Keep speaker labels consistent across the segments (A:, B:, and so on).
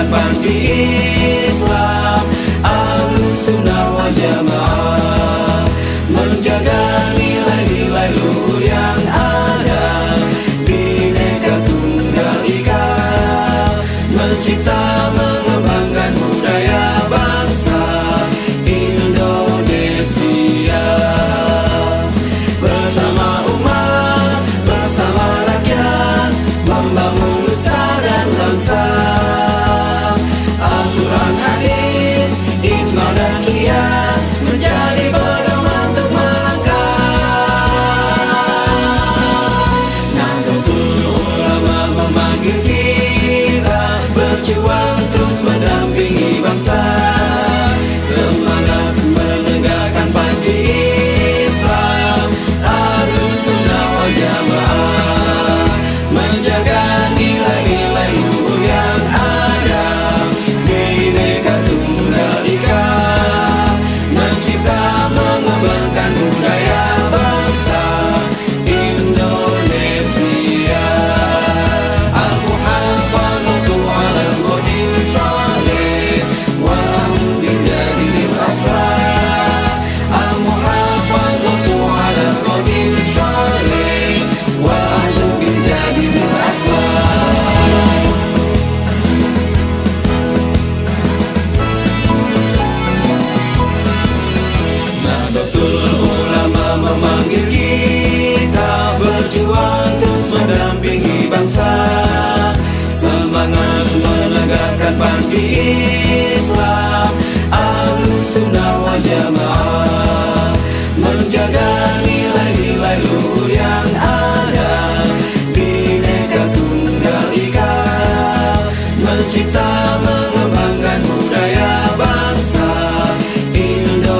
A: panti Islam Ahlussunnah wal Jamaah, menjaga nilai-nilai luhur yang ada, Bhinneka Tunggal Ika, mencipta mengembangkan budaya bangsa Indonesia. Bersama umat, bersama rakyat, membangun nusa dan bangsa. Al-Quran, hadis, ijma dan qiyas menjadi pedoman untuk melangkah. Nahdlatul Ulama memanggil kita berjuang terus mendampingi bangsa. Semangat menegakkan panji Islam Ahlussunnah wal Jamaah, menjaga nilai-nilai luhur yang ada, Bhinneka Tunggal Ika, mencipta mengembangkan budaya bangsa Indonesia. Al-Muhafazatu 'alal qawlil shalih wa ahlu bil jadil aslah. Al-Muhafazatu 'alal qawlil shalih wa ahlu bil jadil aslah. Nahdlatul Ulama memanggil kita berjuang terus mendampingi bangsa. Semangat menegakkan panti Islam Ahlussunnah wal Jamaah, menjaga nilai-nilai luhur yang ada, Bhinneka Tunggal Ika, mencipta mengembangkan budaya bangsa Indonesia.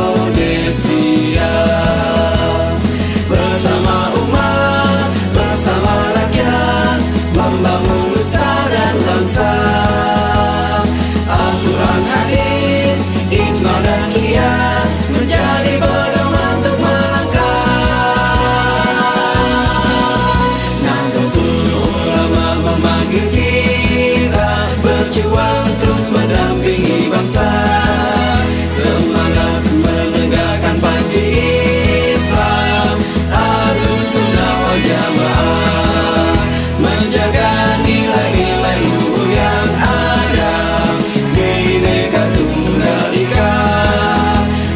A: Bersama umat, bersama rakyat, membangun nusa dan bangsa. Al-Quran, hadis, ijma dan qiyas menjadi pedoman untuk melangkah. Nahdlatul Ulama memanggil kita berjuang terus mendampingi bangsa. Semangat menegakkan panji Islam Ahlussunnah wal Jamaah, menjaga nilai-nilai luhur yang ada, Bhinneka Tunggal Ika,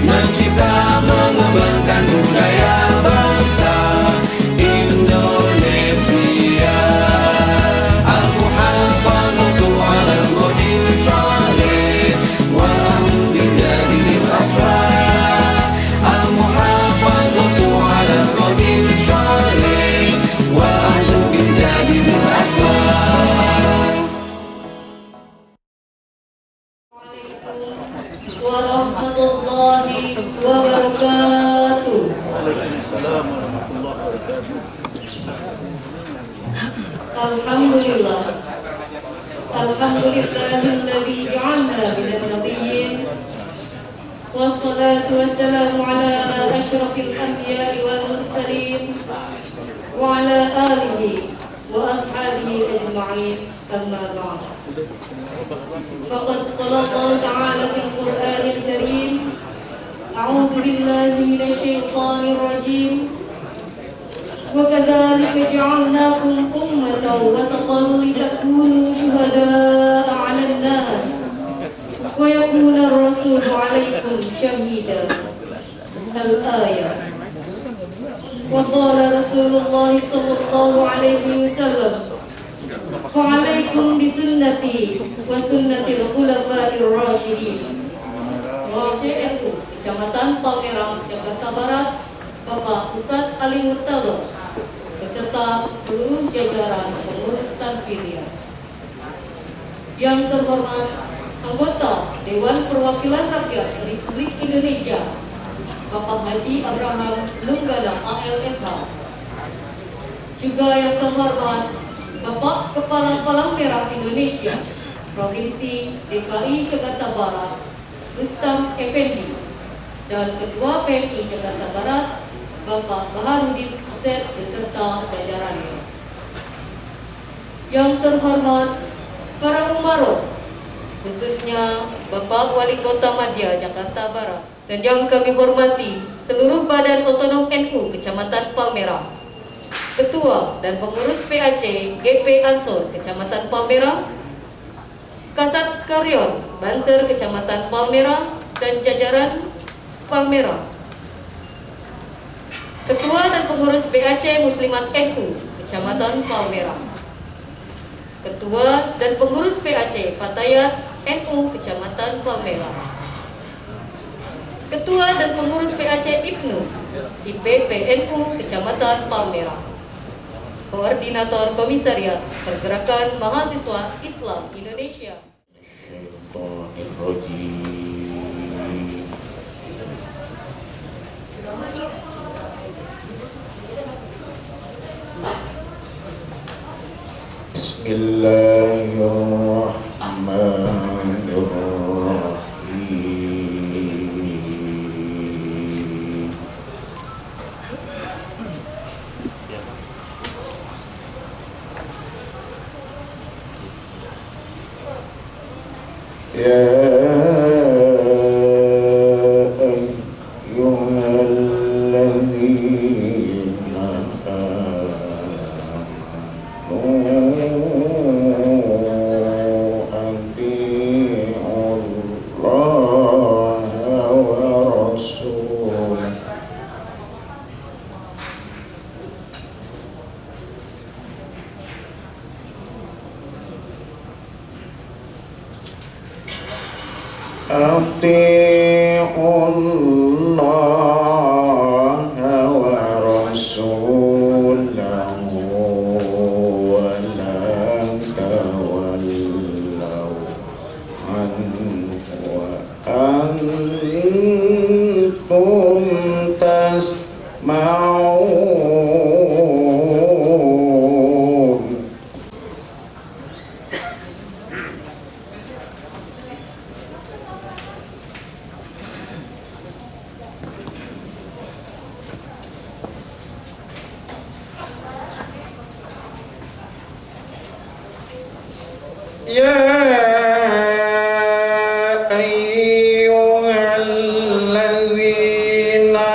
A: mencipta mengembangkan budaya bangsa Indonesia. Al-Muhafazatu 'alal qawlil shalih wa ahlu bil jadil aslah. Al-Muhafazatu 'alal qawlil shalih wa ahlu bil jadil aslah.
B: Warahmatullahi wabarakatuh. Alhamdulillah. Alhamdulillahilladzi ja'alna minan nabiyyin wassalatu wassalamu ala asyrafil anbiya'i wal mursalin wa ala alihi wa ashabihi ajma'in, amma ba'd. Faqad qala Allah ta'ala fil Qur'anil Karim, a'udzu billahi minasy syaithanir rajim. وَكَذَلِكَ جَعَلْنَاكُمْ أُمَّةً وَسَطًا لِتَكُونُوا شُهَدَاءَ عَلَى النَّاسِ وَيَكُونَ الرَّسُولُ عَلَيْكُمْ شَهِيدًا. الآية. وقال رسول الله صلى الله عليه وسلم فَعَلَيْكُمْ بِسُنَّتِي وَسُنَّةِ الْخُلَفَاءِ الرَّاشِدِينَ. WCNU Kecamatan Palmerah, Jakarta Barat, Bapak Ustadz Ali Murtado beserta seluruh jajaran pengurus Tanfidiyah. Yang terhormat anggota Dewan Perwakilan Rakyat Republik Indonesia Bapak Haji Abraham Lunggana ALSH. Juga yang terhormat Bapak Kepala Palang Merah Indonesia Provinsi DKI Jakarta Barat Rustam Effendi, dan Ketua PMI Jakarta Barat Bapak Baharudin Z beserta jajarannya. Yang terhormat para umaroh khususnya Bapak Wali Kota Madya Jakarta Barat, dan yang kami hormati seluruh Badan Otonom NU Kecamatan Palmerah, Ketua dan Pengurus PAC GP Ansor Kecamatan Palmerah, Kasat Karyon Banser Kecamatan Palmerah dan jajaran Palmerah, Ketua dan Pengurus PAC Muslimat NU Kecamatan Palmerah, Ketua dan Pengurus PAC Fatayat NU Kecamatan Palmerah, Ketua dan Pengurus PAC IPNU IPP NU Kecamatan Palmerah, Koordinator Komisariat Pergerakan Mahasiswa Islam Indonesia.
C: Bismillahirrahmanirrahim. Ya ayyuhalladzina Atiullaha wa rasulahu wa la tawallaw anhu wa antum tasma'un. Ya ayyuhalladzina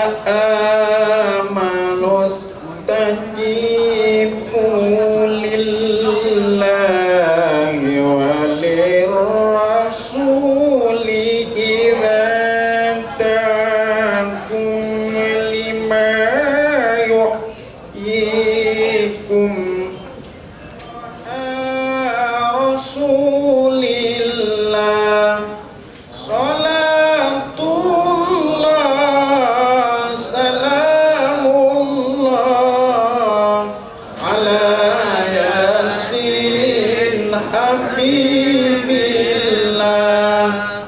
C: amanu istajibu lillahi walirrasuli idza da'akum lima yuhyikum. Rasulillah salatullah salamullah ala yasin habibillah.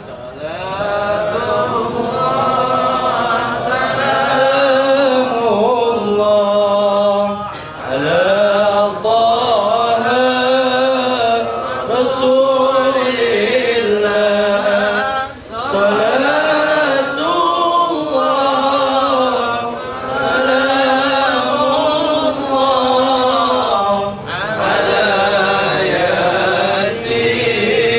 C: Salatullah salamullah ala Rasulillah salatullah salamullah ala yasin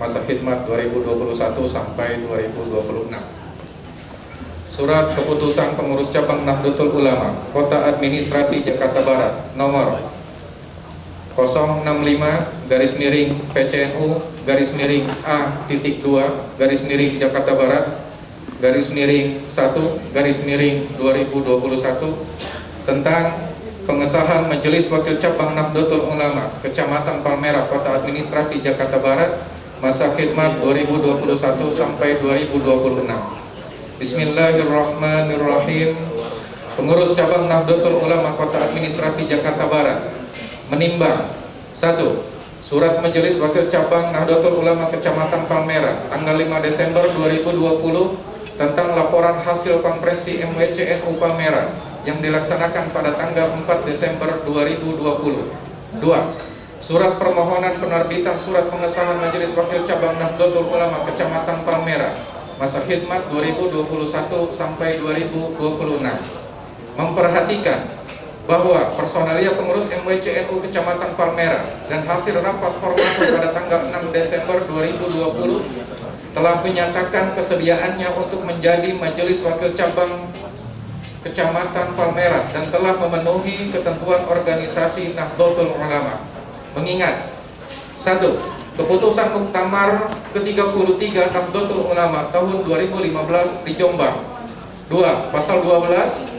D: masa khidmat 2021 sampai 2026. Surat Keputusan Pengurus Cabang Nahdlatul Ulama Kota Administrasi Jakarta Barat nomor 065-PCNU-A.2 Jakarta Barat _1/2021 tentang pengesahan Majelis Wakil Cabang Nahdlatul Ulama Kecamatan Palmerah Kota Administrasi Jakarta Barat masa khidmat 2021 sampai 2026. Bismillahirrahmanirrahim. Pengurus Cabang Nahdlatul Ulama Kota Administrasi Jakarta Barat menimbang 1. Surat Majelis Wakil Cabang Nahdlatul Ulama Kecamatan Palmerah tanggal 5 Desember 2020 tentang laporan hasil konferensi MWCNU Palmerah yang dilaksanakan pada tanggal 4 Desember 2020. 2. Surat permohonan penerbitan surat pengesahan Majelis Wakil Cabang Nahdlatul Ulama Kecamatan Palmerah masa khidmat 2021 sampai 2026 memperhatikan bahwa personalia pengurus MWCNU Kecamatan Palmerah dan hasil rapat formatur pada tanggal 6 Desember 2020 telah menyatakan kesediaannya untuk menjadi Majelis Wakil Cabang Kecamatan Palmerah dan telah memenuhi ketentuan organisasi Nahdlatul Ulama. Mengingat 1. Keputusan Muktamar ke-33 Nahdlatul Ulama tahun 2015 di Jombang. 2. Pasal 12,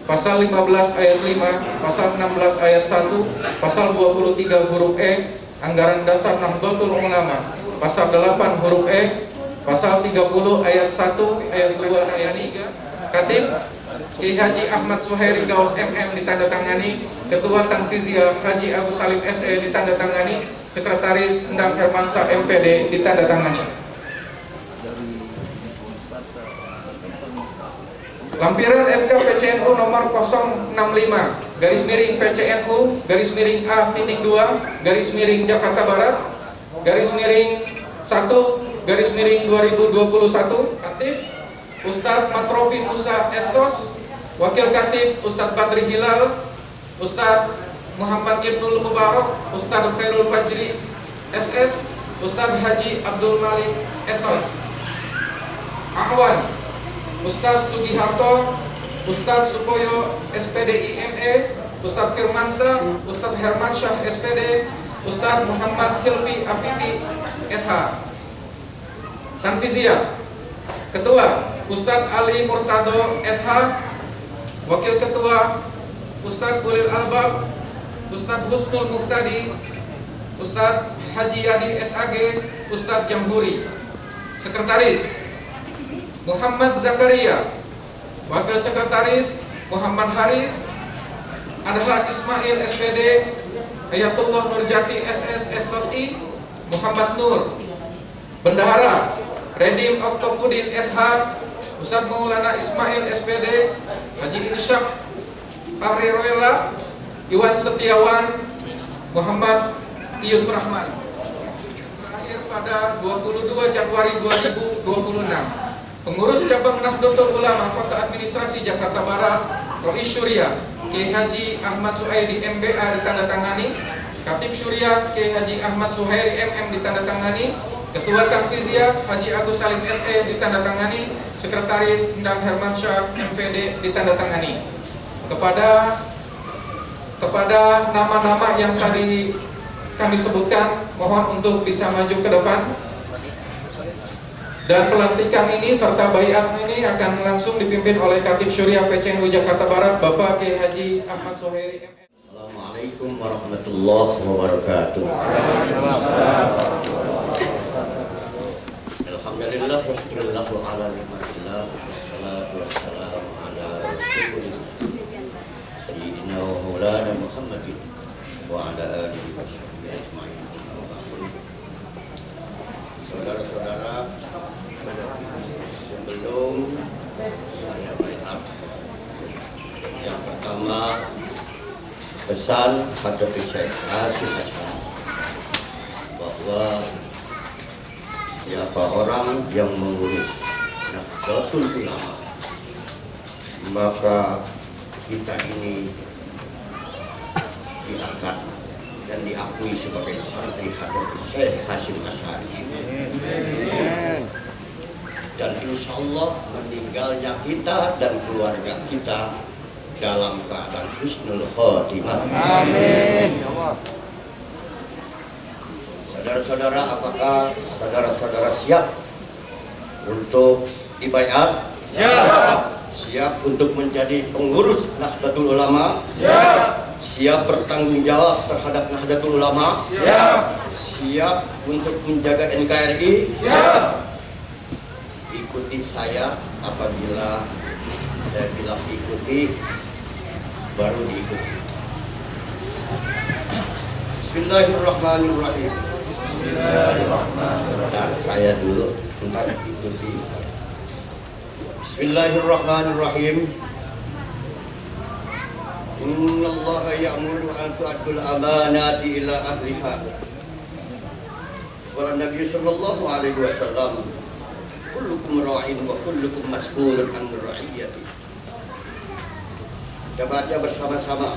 D: Pasal 15 ayat 5, Pasal 16 ayat 1, Pasal 23 huruf E, Anggaran Dasar Nahdlatul Ulama, Pasal 8 huruf E, Pasal 30 ayat 1, ayat 2, ayat 3. Katib Kiai Haji Ahmad Suhairi Gaus MM ditandatangani, Ketua Tanfiziyah Haji Agus Salim SE ditandatangani, Sekretaris Endang Hermansyah MPD ditandatangani. Lampiran SK PCNU nomor 065-PCNU-A.2 Jakarta Barat _1/2021. Katib Ustadz Matrofi Musa Esos, Wakil Katib Ustadz Badri Hilal, Ustadz Muhammad Ibnul Mubarak, Ustadz Khairul Fajri SS, Ustadz Haji Abdul Malik Esos. Awan Ustadz Sugiharto, Ustadz Supoyo SPD IME, Ustadz Firmansyah, Ustadz Hermansyah SPD, Ustadz Muhammad Hilfi Afifi SH. Tanfiziyah Ketua Ustadz Ali Murtado SH, Wakil Ketua Ustadz Ulil Albab, Ustadz Husnul Muftadi, Ustadz Haji Yadi SAG, Ustadz Jamhuri. Sekretaris Muhammad Zakaria, Wakil Sekretaris Muhammad Haris, Adha Ismail SPD, Ayatullah Nurjati SS SSI, Muhammad Nur. Bendahara Redim Oktofudin SH, Ustadz Maulana Ismail SPD, Haji Insyaf Fahri Roela, Iwan Setiawan, Muhammad Iyus Rahman. Terakhir pada 22 Januari 2026, pengurus cabang Nahdlatul Ulama Kota Administrasi Jakarta Barat, Rois Syuriah Kiai Haji Ahmad Suhairi MBA ditandatangani, Katib Syuriah Kiai Haji Ahmad Suhairi MM ditandatangani, Ketua Tanfiziyah Haji Agus Salim SE ditandatangani, Sekretaris Endang Hermansyah MPD ditandatangani. Kepada nama-nama yang tadi kami sebutkan, mohon untuk bisa maju ke depan. Dan pelantikan ini serta baiat ini akan langsung dipimpin oleh Katib Syuriah PCNU Jakarta Barat, Bapak Kiai Haji Ahmad Suhairi MM.
E: Assalamualaikum warahmatullahi wabarakatuh. Alhamdulillah wassalatu ala nikmatillah wassalatu wassalamu ala rasulillah sayyidina wa maulana Muhammadin wa ala alihi wa sahbihi ajma'in. Saudara-saudara, sebelum saya baiat, yang pertama pesan pada Syekh Hasyim Asy'ari bahwa siapa orang yang mengurus Nahdlatul Ulama, maka kita ini diangkat dan diakui sebagai santri Hadratus Syekh Hasyim Asy'ari. Dan insya Allah meninggalnya kita dan keluarga kita dalam keadaan husnul khotimah.
D: Amin.
E: Saudara-saudara, apakah saudara-saudara siap untuk dibaiat? Siap untuk menjadi pengurus Nahdlatul Ulama? Siap bertanggung jawab terhadap Nahdlatul Ulama? Siap untuk menjaga NKRI? Ikuti saya, apabila saya bilang ikuti, baru diikuti. Bismillahirrahmanirrahim. Nah, saya dulu, entar ikuti. Bismillahirrahmanirrahim. Innallaha ya'muru an tu'addul amanati ila ahliha. Qala Nabi sallallahu alaihi wasallam, kullukum ra'in wa kullukum mas'ulun an ra'iyati. Kita baca bersama-sama.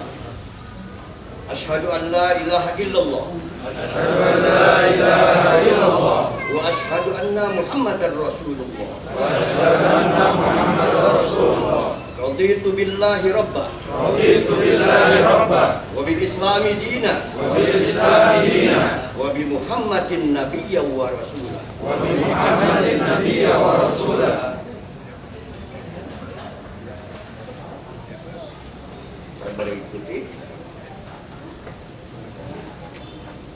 E: Asyhadu an la ilaha illallah.
C: Asyhadu an la ilaha illallah.
E: Wa asyhadu anna Muhammadar Rasulullah.
C: Wa asyhadu anna Muhammadar Rasulullah.
E: Raditu billahi rabba.
C: Raditu billahi rabba.
E: Wa bil islami dina.
C: Wa bil islami dina.
E: Wa bi Muhammadin nabiyya wa rasula.
C: Wa bi Muhammadin nabiyya wa rasula.
E: Boleh ikuti.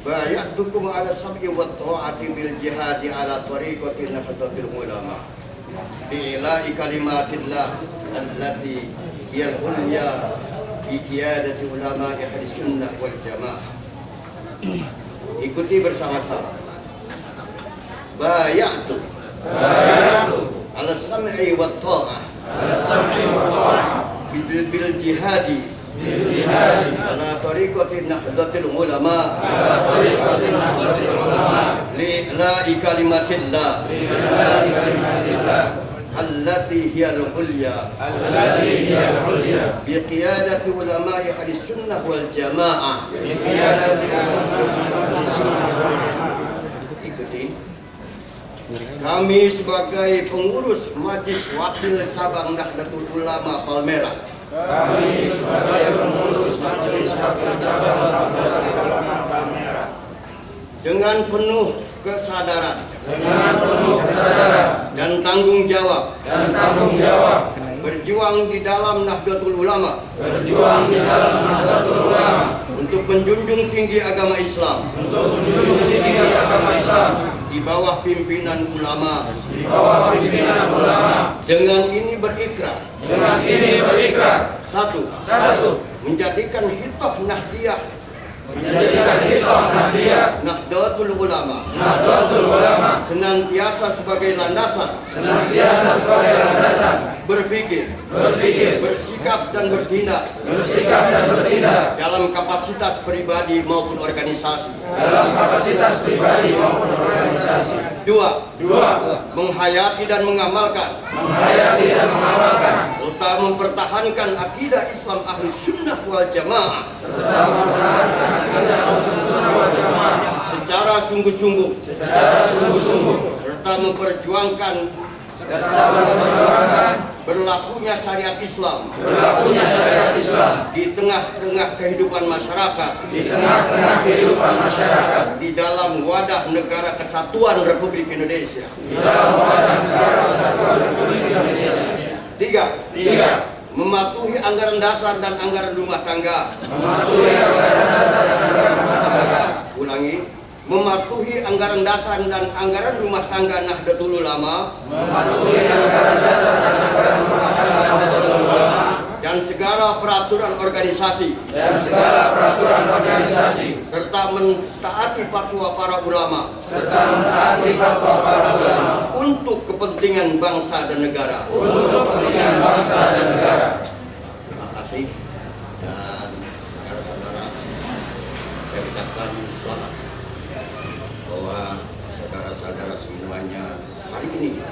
E: Bayatukum ala sab'i wa ta'ati bil jihadi ala tariqati Nahdlatul Ulama. Bi'ila'i kalimatillah allati hiyal ulya bi qiyadati ulama'i ahli sunnah wal jamaah. Ikuti bersama-sama. Bayatu ala sam'i wa ta'ah. Bil jihadi ala tariqati Nahdlatul Ulama. Li'la'i kalimatillah allati hiya al-ulya bi qiyadati ulama'i ahli sunnah wal jamaah. Ikuti. Kami sebagai pengurus Majelis Wakil Cabang Nahdlatul Ulama Palmerah dengan penuh kesadaran dan tanggung jawab berjuang di dalam Nahdlatul Ulama untuk menjunjung tinggi agama Islam di bawah pimpinan ulama. Dengan ini berikrar. Satu, menjadikan hitoh Nahdiyah Nahdlatul Ulama senantiasa sebagai landasan berpikir, bersikap dan bertindak dalam kapasitas pribadi maupun organisasi. Dua, menghayati dan mengamalkan serta mempertahankan akidah Islam Ahli Sunnah wal Jamaah secara sungguh-sungguh serta memperjuangkan berlakunya syariat Islam di tengah-tengah kehidupan masyarakat di dalam wadah negara kesatuan Republik Indonesia. Tiga, mematuhi anggaran dasar dan anggaran rumah tangga. Ulangi, mematuhi anggaran dasar dan anggaran rumah tangga Nahdlatul Ulama dan segala peraturan organisasi serta mentaati fatwa para ulama untuk kepentingan bangsa dan negara. Terima kasih. Dan saudara-saudara, saya ucapkan selamat bahwa saudara-saudara semuanya hari ini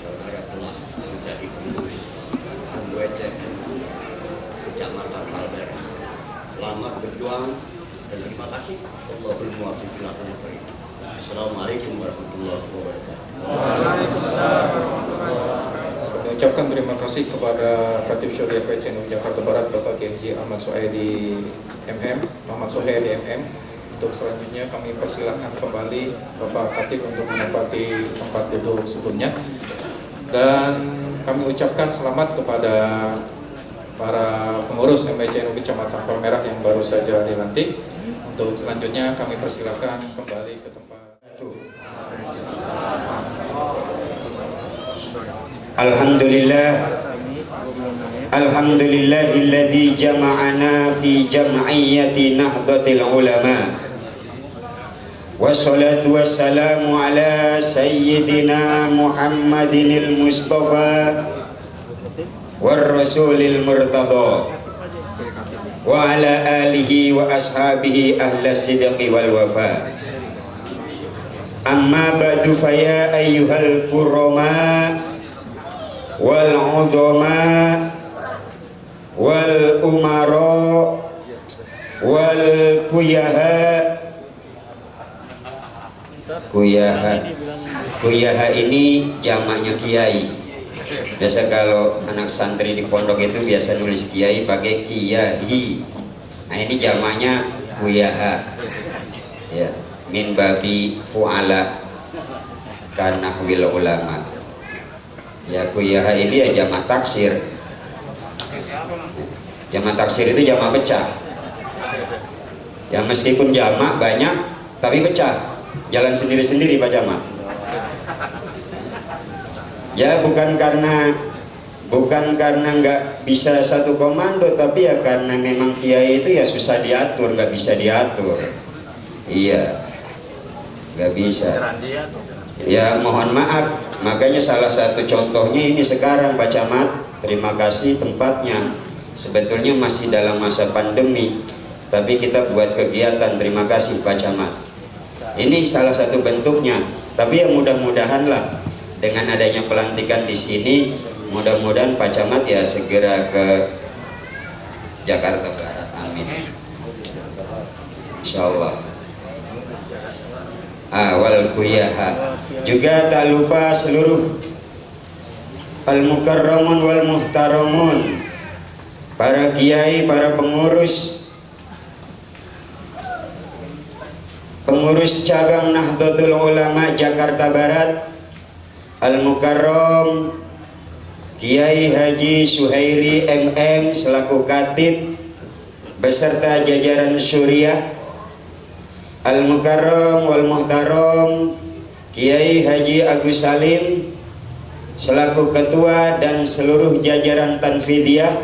E: saudara telah menjadi pengurus WCNU Kecamatan Palmerah. Selamat berjuang dan muwaffiq ila aqwamit thoriq. Assalamualaikum warahmatullahi wabarakatuh.
D: Kami ucapkan terima kasih kepada Khatib Syariah PCNU Jakarta Barat Bapak Kiai Ahmad Suhaidi MM, Muhammad Suhaidi MM. Untuk selanjutnya kami persilahkan kembali Bapak Khatib untuk menempati tempat duduk sebelumnya. Dan kami ucapkan selamat kepada para pengurus MWCNU Kecamatan Palmerah yang baru saja dilantik. Untuk selanjutnya kami persilahkan kembali ke tempat.
F: Alhamdulillahilladzi jama'ana fi jam'iyyati Nahdlatul Ulama. Wassalatu wassalamu ala sayyidina Muhammadinil Mustafa war rasulil murtada wa ala alihi wa ashabihi ahlas sidqi wal wafa. Amma ba'du fa ya ayyuhal kurama wal udama wal umara wal kuyaha ini jamaknya kiai. Biasa kalau anak santri di pondok itu biasa nulis kiai pakai kiyahi. Nah ini jamaknya kuyaha ya, min babi fu'ala karena wil ulama ya. Kuyaha ini ya jamak taksir. Jamak taksir itu jamak pecah ya, meskipun jamak banyak tapi pecah, jalan sendiri-sendiri Pak Jamak ya. Bukan karena nggak bisa satu komando, tapi ya karena memang kiai itu ya susah diatur, nggak bisa diatur. Iya, nggak bisa ya, mohon maaf. Makanya salah satu contohnya ini sekarang Pak Camat, terima kasih tempatnya. Sebetulnya masih dalam masa pandemi, tapi kita buat kegiatan, terima kasih Pak Camat. Ini salah satu bentuknya. Tapi ya mudah-mudahan lah dengan adanya pelantikan di sini, mudah-mudahan Pak Camat ya segera ke Jakarta Barat. Amin. Insyaallah. Wal kuyaha. Juga tak lupa seluruh al-mukarramun wal muhtaramun, para kiai, para pengurus cabang Nahdlatul Ulama Jakarta Barat, Al-Mukarram Kiai Haji Suhairi MM selaku Khatib beserta jajaran syuriah, Al-Mukarram wal Muhtaram Kiai Haji Agus Salim selaku ketua dan seluruh jajaran Tanfidiyah,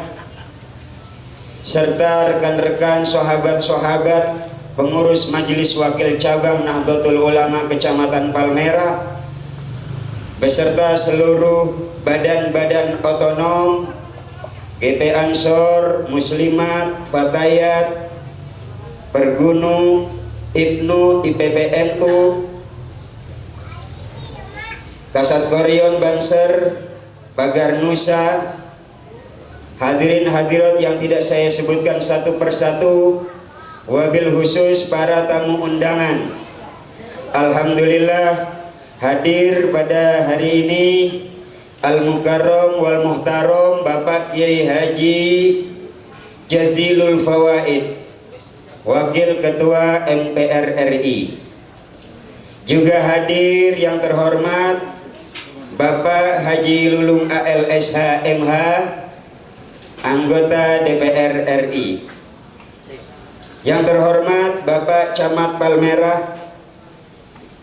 F: serta rekan-rekan sahabat-sahabat pengurus Majelis Wakil Cabang Nahdlatul Ulama Kecamatan Palmerah beserta seluruh badan-badan otonom, GP Ansor, Muslimat, Fatayat, Pergunu, Ibnu, IPPNU, Kasat Korion Banser, Pagar Nusa, hadirin hadirat yang tidak saya sebutkan satu persatu, wabil khusus para tamu undangan. Alhamdulillah hadir pada hari ini Al-Mukarram wal Muhtaram Bapak Kiai Haji Jazilul Fawaid, Wakil Ketua MPR RI. Juga hadir yang terhormat Bapak Haji Lulung ALSH MH, anggota DPR RI. Yang terhormat Bapak Camat Palmerah,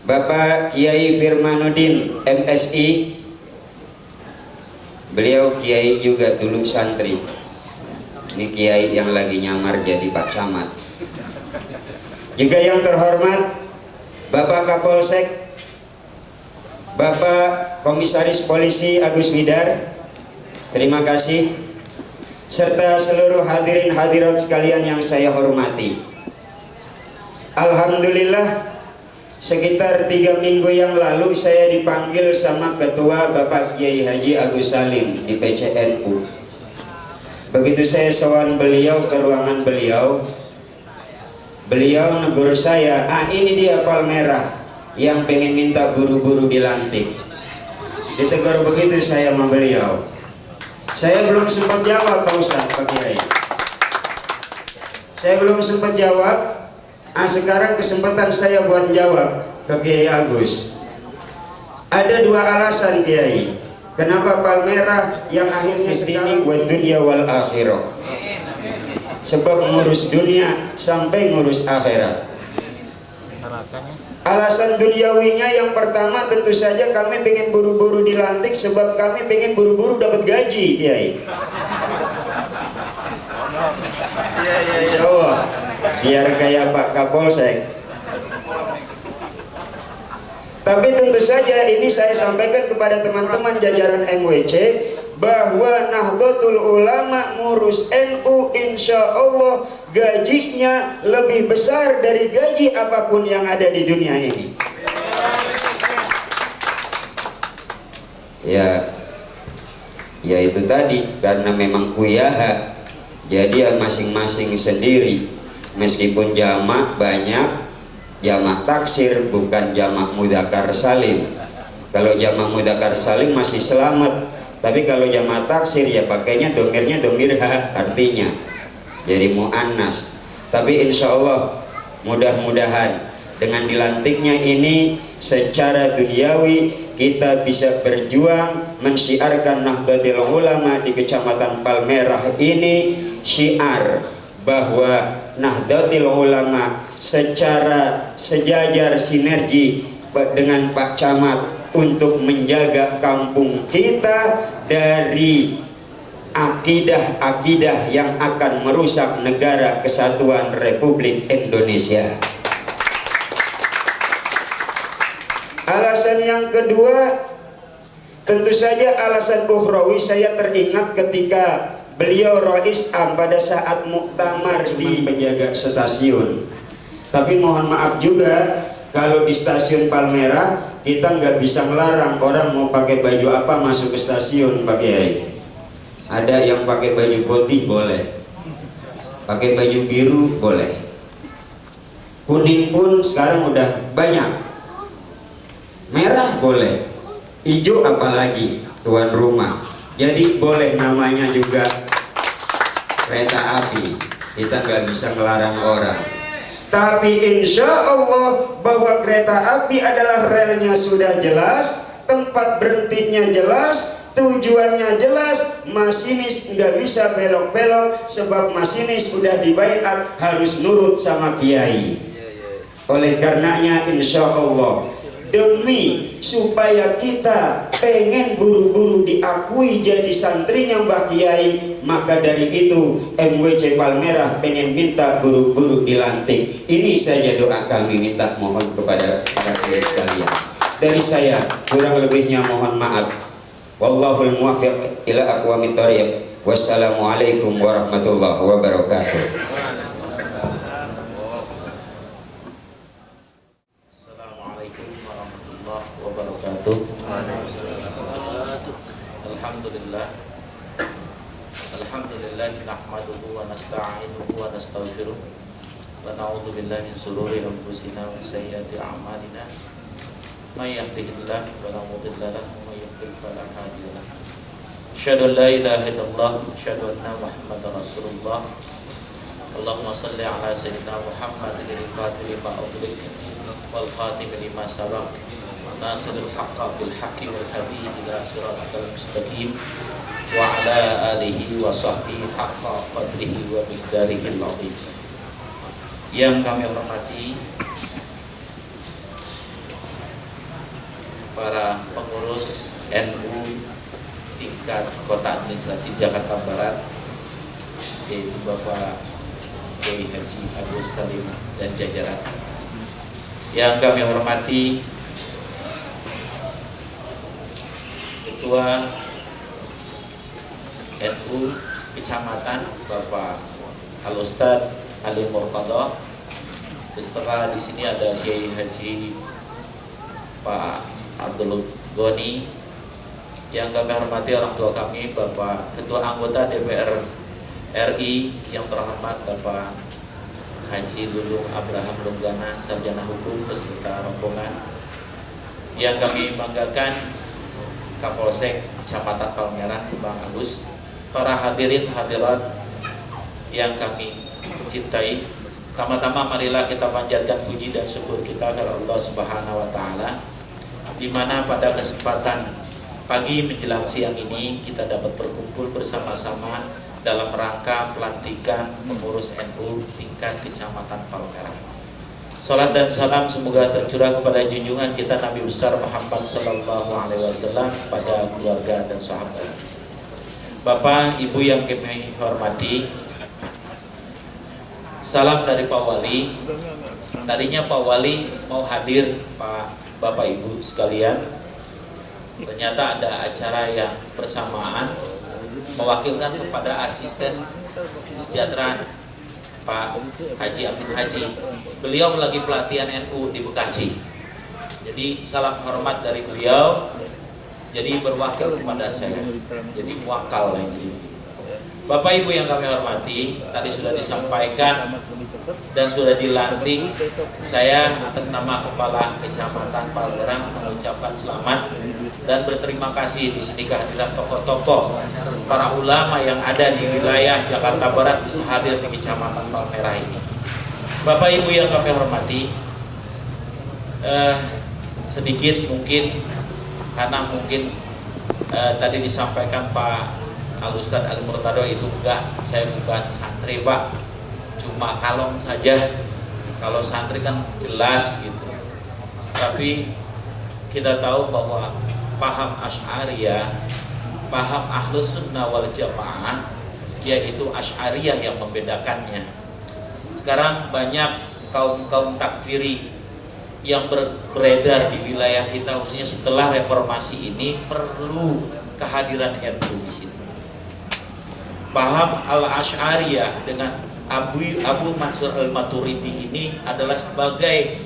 F: Bapak Kiai Firmanuddin MSI. Beliau kiai juga dulu santri. Ini kiai yang lagi nyamar jadi Pak Camat. Juga yang terhormat Bapak Kapolsek, Bapak Komisaris Polisi Agus Widar, terima kasih, serta seluruh hadirin hadirat sekalian yang saya hormati. Alhamdulillah sekitar 3 minggu yang lalu saya dipanggil sama Ketua Bapak Kiai Haji Agus Salim di PCNU. Begitu saya sowan beliau ke ruangan beliau, Beliau negur saya, ini dia Palmerah yang pengen minta guru-guru dilantik. Ditegur begitu saya sama beliau. Saya belum sempat jawab Pak Ustadz, Pak Kiai. Saya belum sempat jawab. Sekarang kesempatan saya buat jawab ke Kiai Agus. Ada dua alasan Kiai, kenapa Palmerah yang akhirnya sekarang buat dunia wal akhirah. Sebab ngurus dunia sampai ngurus akhirat. Alasan duniawinya yang pertama tentu saja kami pengen buru-buru dilantik sebab kami pengen buru-buru dapat gaji, Kiai. Insya Allah, biar kayak Pak Kapolsek. Tapi tentu saja ini saya sampaikan kepada teman-teman jajaran MWC bahwa Nahdlatul Ulama ngurus NU insya Allah gajinya lebih besar dari gaji apapun yang ada di dunia ini. Ya itu tadi, karena memang kuyaha, jadi masing-masing sendiri. Meskipun jamak banyak, jamak taksir bukan jamak mudzakkar salim. Kalau jamak mudzakkar salim masih selamat. Tapi kalau jamak taksir ya pakainya domirnya domir ha, artinya jadi mu'annas. Tapi insya Allah mudah-mudahan dengan dilantiknya ini secara duniawi kita bisa berjuang mensyiarkan Nahdlatul Ulama di Kecamatan Palmerah ini, syiar bahwa Nahdlatul Ulama secara sejajar sinergi dengan Pak Camat untuk menjaga kampung kita dari akidah-akidah yang akan merusak negara kesatuan Republik Indonesia. Alasan yang kedua, tentu saja alasan ukhrawi. Saya teringat ketika beliau Rais Am pada saat muktamar di penjaga stasiun. Tapi mohon maaf juga, kalau di stasiun Palmerah kita nggak bisa melarang orang mau pakai baju apa masuk ke stasiun, Pak Kiai. Ada yang pakai baju putih boleh, pakai baju biru boleh, kuning pun sekarang udah banyak, merah boleh, hijau apalagi tuan rumah. Jadi boleh, namanya juga kereta api, kita nggak bisa melarang orang. Tapi insya Allah bahwa kereta api adalah relnya sudah jelas, tempat berhentinya jelas, tujuannya jelas, masinis nggak bisa belok-belok sebab masinis sudah dibaiat harus nurut sama kiai. Oleh karenanya insya Allah, demi supaya kita pengen buru-buru diakui jadi santrinya Mbah Kiai, maka dari itu MWC Palmerah pengen minta buru-buru dilantik. Ini saja doa kami, minta mohon kepada para kiai sekalian. Dari saya kurang lebihnya mohon maaf. Wallahul muwaffiq ila aqwamit thoriq. Wassalamualaikum warahmatullahi wabarakatuh.
C: Alhamdulillah nahmaduhu wa nasta'inuhu wa nastaghfiruh wa na'udzu billahi min shururi anfusina wa sayyiati a'malina may yahdihillahu fala mudilla lahu wa may yudlil fala hadiya lahu. Asyhadu an la ilaha illallah wa asyhadu anna Muhammadar Rasulullah. Allahumma shalli ala sayyidina Muhammadin al-fatih lima ughliq wal khatim lima sabaq nasirul haqqa bil haqqi wal hadi ila siratal mustaqim wa ala alihi wa sahbihi haqqa qadrihi wa miqdarihi al-azim. Yang kami hormati para pengurus NU tingkat Kota Administrasi Jakarta Barat, yaitu Bapak Kiai Haji Agus Salim dan jajaran. Yang kami hormati Ketua NU Kecamatan Bapak Al-Ustadz Ali Murqadha, beserta di sini ada Kiai Haji Pak Abdul Ghani. Yang kami hormati orang tua kami, Bapak Ketua Anggota DPR RI yang terhormat Bapak Haji Lulung Abraham Lunggana, Sarjana Hukum beserta rombongan. Yang kami banggakan Kapolsek Kecamatan Palmerah, Bang Agus, para hadirin hadirat yang kami cintai. Tama-tama marilah kita panjatkan puji dan syukur kita kepada Allah Subhanahu wa taala, di mana pada kesempatan pagi menjelang siang ini kita dapat berkumpul bersama-sama dalam rangka pelantikan pengurus NU tingkat Kecamatan Palmerah. Salat dan salam semoga tercurah kepada junjungan kita Nabi besar Muhammad sallallahu alaihi wasallam, pada keluarga dan sahabat. Bapak, Ibu yang kami hormati, salam dari Pak Wali. Tadinya Pak Wali mau hadir, Bapak Ibu sekalian. Ternyata ada acara yang bersamaan mewakilkan kepada asisten kesejahteraan Pak Haji Amin Haji. Beliau lagi pelatihan NU di Bekasi. Jadi salam hormat dari beliau. Jadi berwakil kepada saya. Jadi wakal ini. Bapak Ibu yang kami hormati, tadi sudah disampaikan dan sudah dilantik. Saya atas nama Kepala Kecamatan Palmerah mengucapkan selamat dan berterima kasih di sini kehadiran tokoh-tokoh para ulama yang ada di wilayah Jakarta Barat bisa hadir di Kecamatan Palmerah ini. Bapak Ibu yang kami hormati, sedikit mungkin karena mungkin tadi disampaikan Pak Al-Ustadz Al-Murtado itu enggak, saya bukan santri Pak, cuma kalong saja. Kalau santri kan jelas gitu. Tapi kita tahu bahwa paham Asy'ariyah, paham Ahlus Sunnah wal Jamaah, yaitu Asy'ariyah yang membedakannya. Sekarang banyak kaum takfiri yang beredar di wilayah kita, khususnya setelah reformasi ini, perlu kehadiran NU di sini. Paham Al-Asy'ariyah dengan Abu Mansur Al-Maturidi ini adalah sebagai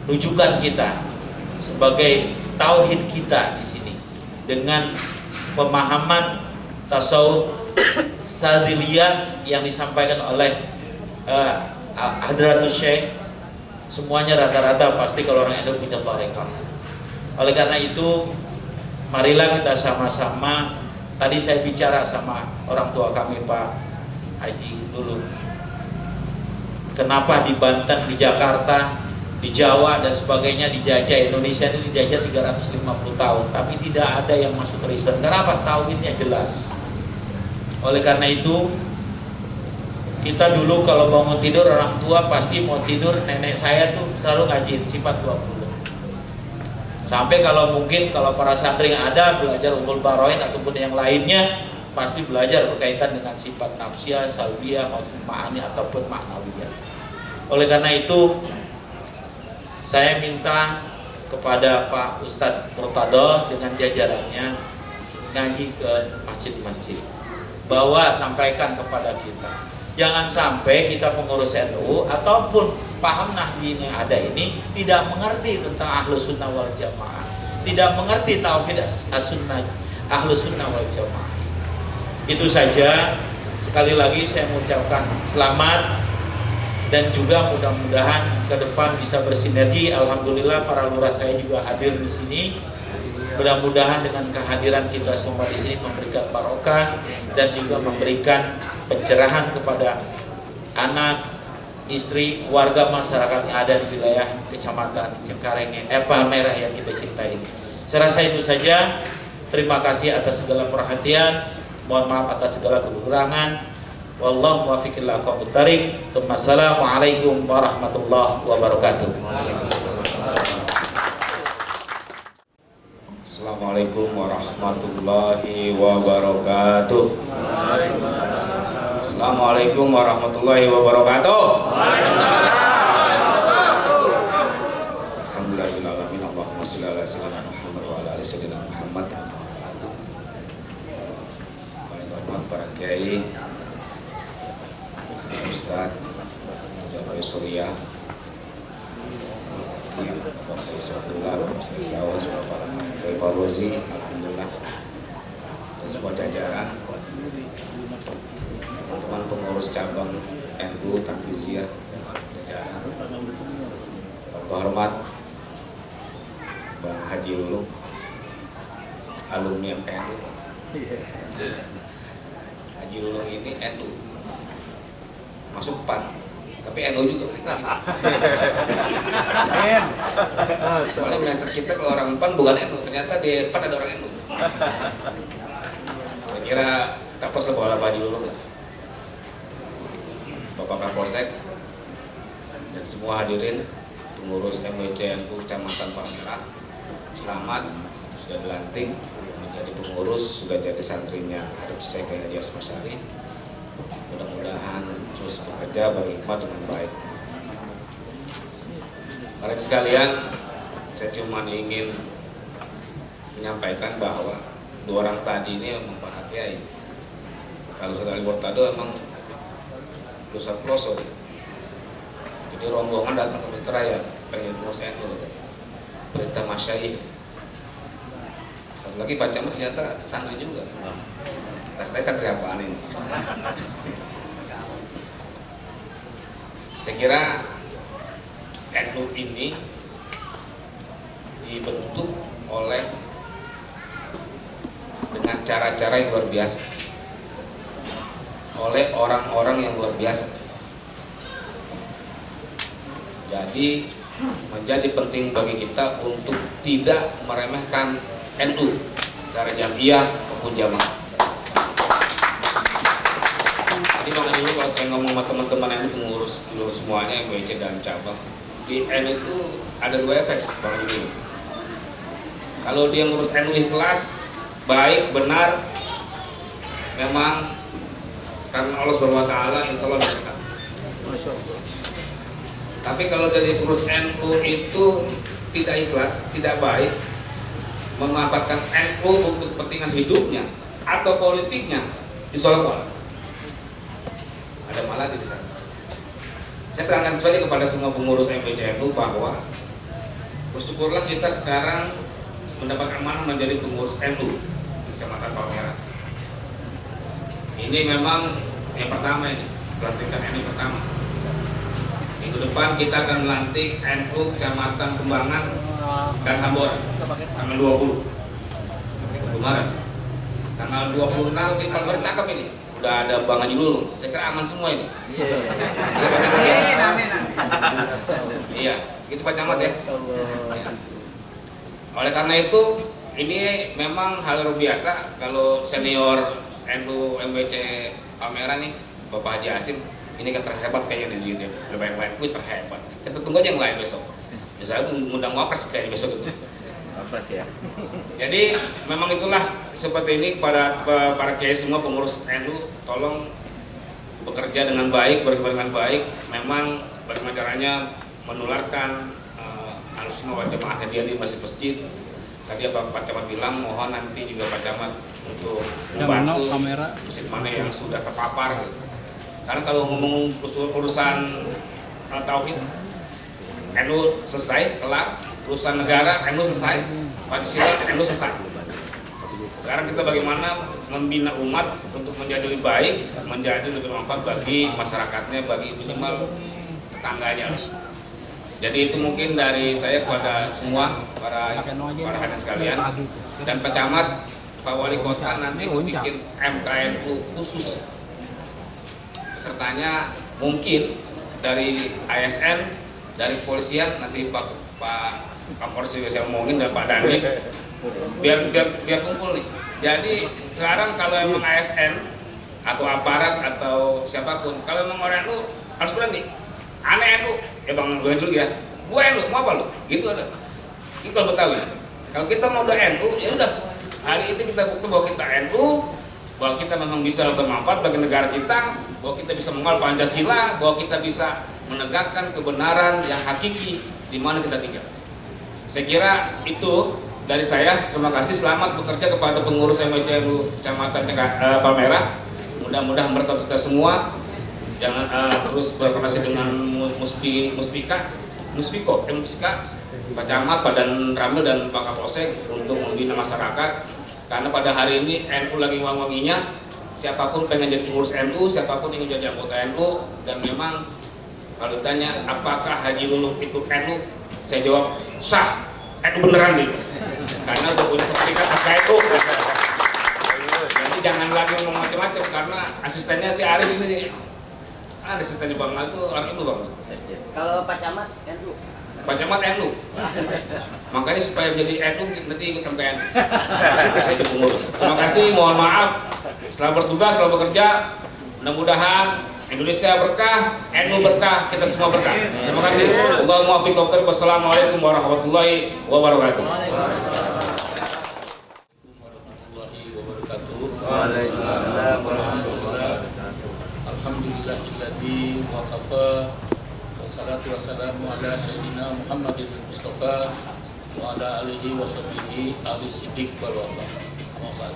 C: rujukan kita, sebagai tauhid kita di sini, dengan pemahaman tasawuf Sadiliyah yang disampaikan oleh Hadratus Syekh. Semuanya rata-rata pasti kalau orang NU punya tarekah. Oleh karena itu, marilah kita sama-sama. Tadi saya bicara sama orang tua kami Pak Haji dulu. Kenapa di Banten, di Jakarta, di Jawa dan sebagainya dijajah, Indonesia ini dijajah 350 tahun, tapi tidak ada yang masuk Kristen. Kenapa? Tauhidnya jelas. Oleh karena itu, kita dulu kalau bangun tidur, orang tua pasti mau tidur, nenek saya tuh selalu ngaji sifat 20. Sampai kalau mungkin kalau para santri yang ada belajar Ummul Baroin ataupun yang lainnya, pasti belajar berkaitan dengan sifat nafsiyah, salbiyah, maupun ma'ani ataupun ma'nawiyah. Oleh karena itu, saya minta kepada Pak Ustadz Murtado dengan jajarannya ngaji ke masjid-masjid, bawa sampaikan kepada kita. Jangan sampai kita pengurus NU ataupun paham Nahdien yang ada ini tidak mengerti tentang Ahlus Sunnah wal Jamaah, tidak mengerti tauhid as-sunnah Ahlus Sunnah wal Jamaah. Itu saja. Sekali lagi saya mengucapkan selamat dan juga mudah-mudahan ke depan bisa bersinergi. Alhamdulillah para lurah saya juga hadir di sini. Mudah-mudahan dengan kehadiran kita semua di sini memberikan barokah dan juga memberikan pencerahan kepada anak, istri, warga masyarakat yang ada di wilayah Kecamatan Cengkareng, Palmerah yang kita cintai. Saya rasa itu saja. Terima kasih atas segala perhatian. Mohon maaf atas segala kekurangan. Wallahu muwaffiq ila aqwamit thariq. Wassalamualaikum warahmatullahi wabarakatuh.
F: Assalamualaikum warahmatullahi wabarakatuh. Assalamualaikum warahmatullahi wabarakatuh. Alhamdulillahirabbil alamin. Allahumma shalli ala sayyidina Muhammad wa ala ali sayyidina Muhammad. Para kiai, Ustaz Jabar Surya, Bapak Isabullah, Ustaz Jawas, Bapak Kiai Fauzi, alhamdulillah, dan semua jajaran, teman-teman pengurus cabang
G: NU Takfiziyah jajaran, yang terhormat Bang Haji Lulung, alumni PNU. Haji Lulung ini NU, masuk PAN, tapi NU juga. Soalnya mindset kita kalau orang PAN bukan NU, ternyata di PAN ada orang NU. Saya kira kita pos lah bola Haji Lulung lah. Bapak Kapolsek dan semua hadirin pengurus MWC NU Kecamatan Palmerah, selamat sudah dilantik menjadi pengurus, sudah jadi santrinya Habib Syekh Haji Asmasyari. Mudah-mudahan terus bekerja berhikmat dengan baik. Para sekalian, saya cuma ingin menyampaikan bahwa dua orang tadi ini memang para kiai. Kalau Saudara Murtado emang lulusan pelosok, jadi rombongan datang ke Masjid Raya pengen pengurus NU, perintah masyayikh. Satu lagi Pak Camat ternyata santri juga. Saya santri apaan ini? Saya kira NU ini dibentuk oleh dengan cara-cara yang luar biasa, oleh orang-orang yang luar biasa. Jadi menjadi penting bagi kita untuk tidak meremehkan NU secara jamiah maupun jamaah. Jadi makanya dulu kalau saya ngomong sama teman-teman NU pengurus dulu semuanya MWC dan cabang, di NU itu ada dua efek Bang Haji. Kalau dia ngurus NU ikhlas, baik, benar, memang karena Allah Subhanahu wa taala insya Allah berkat. Tapi kalau dari pengurus NU itu tidak ikhlas, tidak baik, memanfaatkan NU untuk kepentingan hidupnya atau politiknya, disolok ada malah di sana. Saya tekankan sekali kepada semua pengurus MWC NU bahwa bersyukurlah kita sekarang mendapat amanah menjadi pengurus NU di Kecamatan Palmerah. Ini memang yang pertama, ini pelantikan NU pertama. Minggu depan kita akan melantik NU Kecamatan Kembangan dan Tambora tanggal 20 Maret. Tanggal 26 di Palmerah cakep ini. Udah ada Bang Haji Lulung. Saya kira aman semua ini. Iya, gitu Pak Camat ya. Oleh karena itu, ini memang hal luar biasa kalau senior NU MWC Palmerah nih, Bapak Haji Hasim, ini kan terhebat kayaknya di YouTube. Lebih baik gue terhebat. Kita tunggu aja yang lain besok. Misalnya undang wapres kayak besok itu. Wapres ya. Jadi memang itulah seperti ini kepada para kiai semua pengurus NU, tolong bekerja dengan baik, berkibar dengan baik. Memang bagaimana caranya menularkan Ahlussunnah wal Jamaah di masjid-masjid. Tadi apa Pak Camat bilang, mohon nanti juga Pak Camat untuk membantu masjid mana yang sudah terpapar gitu. Karena kalau ngomong urusan tauhid, NU selesai, kelar, urusan negara NU selesai, Pancasila NU selesai. Sekarang kita bagaimana membina umat untuk menjadi lebih baik, menjadi lebih bermanfaat bagi masyarakatnya, bagi minimal tetangganya. Jadi itu mungkin dari saya kepada semua para hadirin sekalian, dan Pak Camat, Pak Wali Kota nanti bikin MKNU khusus. Pesertanya mungkin dari ASN, dari kepolisian, nanti Pak Kapolres juga saya omongin, dan Pak Dandi, biar kumpul nih. Jadi sekarang kalau emang ASN atau aparat atau siapapun, kalau emang orang NU harus berani. Aneh NU, ya Bang gue dulu ya, gue NU, mau apa lu? Gitu ada. Ini kalau Betawi. Kalau kita mau udah NU, ya udah. Hari ini kita bukti bahwa kita NU, bahwa kita memang bisa bermanfaat bagi negara kita, bahwa kita bisa mengawal Pancasila, bahwa kita bisa menegakkan kebenaran yang hakiki di mana kita tinggal. Saya kira itu dari saya. Terima kasih, selamat bekerja kepada pengurus MWC NU Kecamatan Palmerah. Mudah-mudahan berkat kita semua. Jangan terus berkoordinasi dengan Muspika, Pak Camat, Pak Dan Ramil dan Pak Kapolsek untuk membina masyarakat. Karena pada hari ini NU lagi wangi-wanginya, siapapun pengen jadi pengurus NU, siapapun ingin jadi anggota NU, dan memang kalau ditanya apakah Haji Lulung ikut NU, saya jawab sah, NU beneran nih, karena udah punya sertifikat NU. Jadi jangan lagi ngomong macam-macam, karena asistennya si Arif ini, asistennya Bang Al itu orang itu Bang.
H: Kalau Pak Camat NU.
G: Pak Camat NU. Makanya supaya menjadi NU nanti ikut MPN. Saya jadi pengurus. Terima kasih, mohon maaf. Selamat bertugas, selamat bekerja. Mudah-mudahan Indonesia berkah, NU berkah, kita semua berkah. Terima kasih. Allahumma muwaffiq wa muwaffiq. Wassalamualaikum warahmatullahi wabarakatuh.
H: Waalaikumsalam warahmatullahi
I: Alhamdulillahilladzi wa kafa wassalatu wassalamu ala sayyidina Muhammadin Mustafa wa ala alihi wa sahbihi ahli siddiq wal wafa.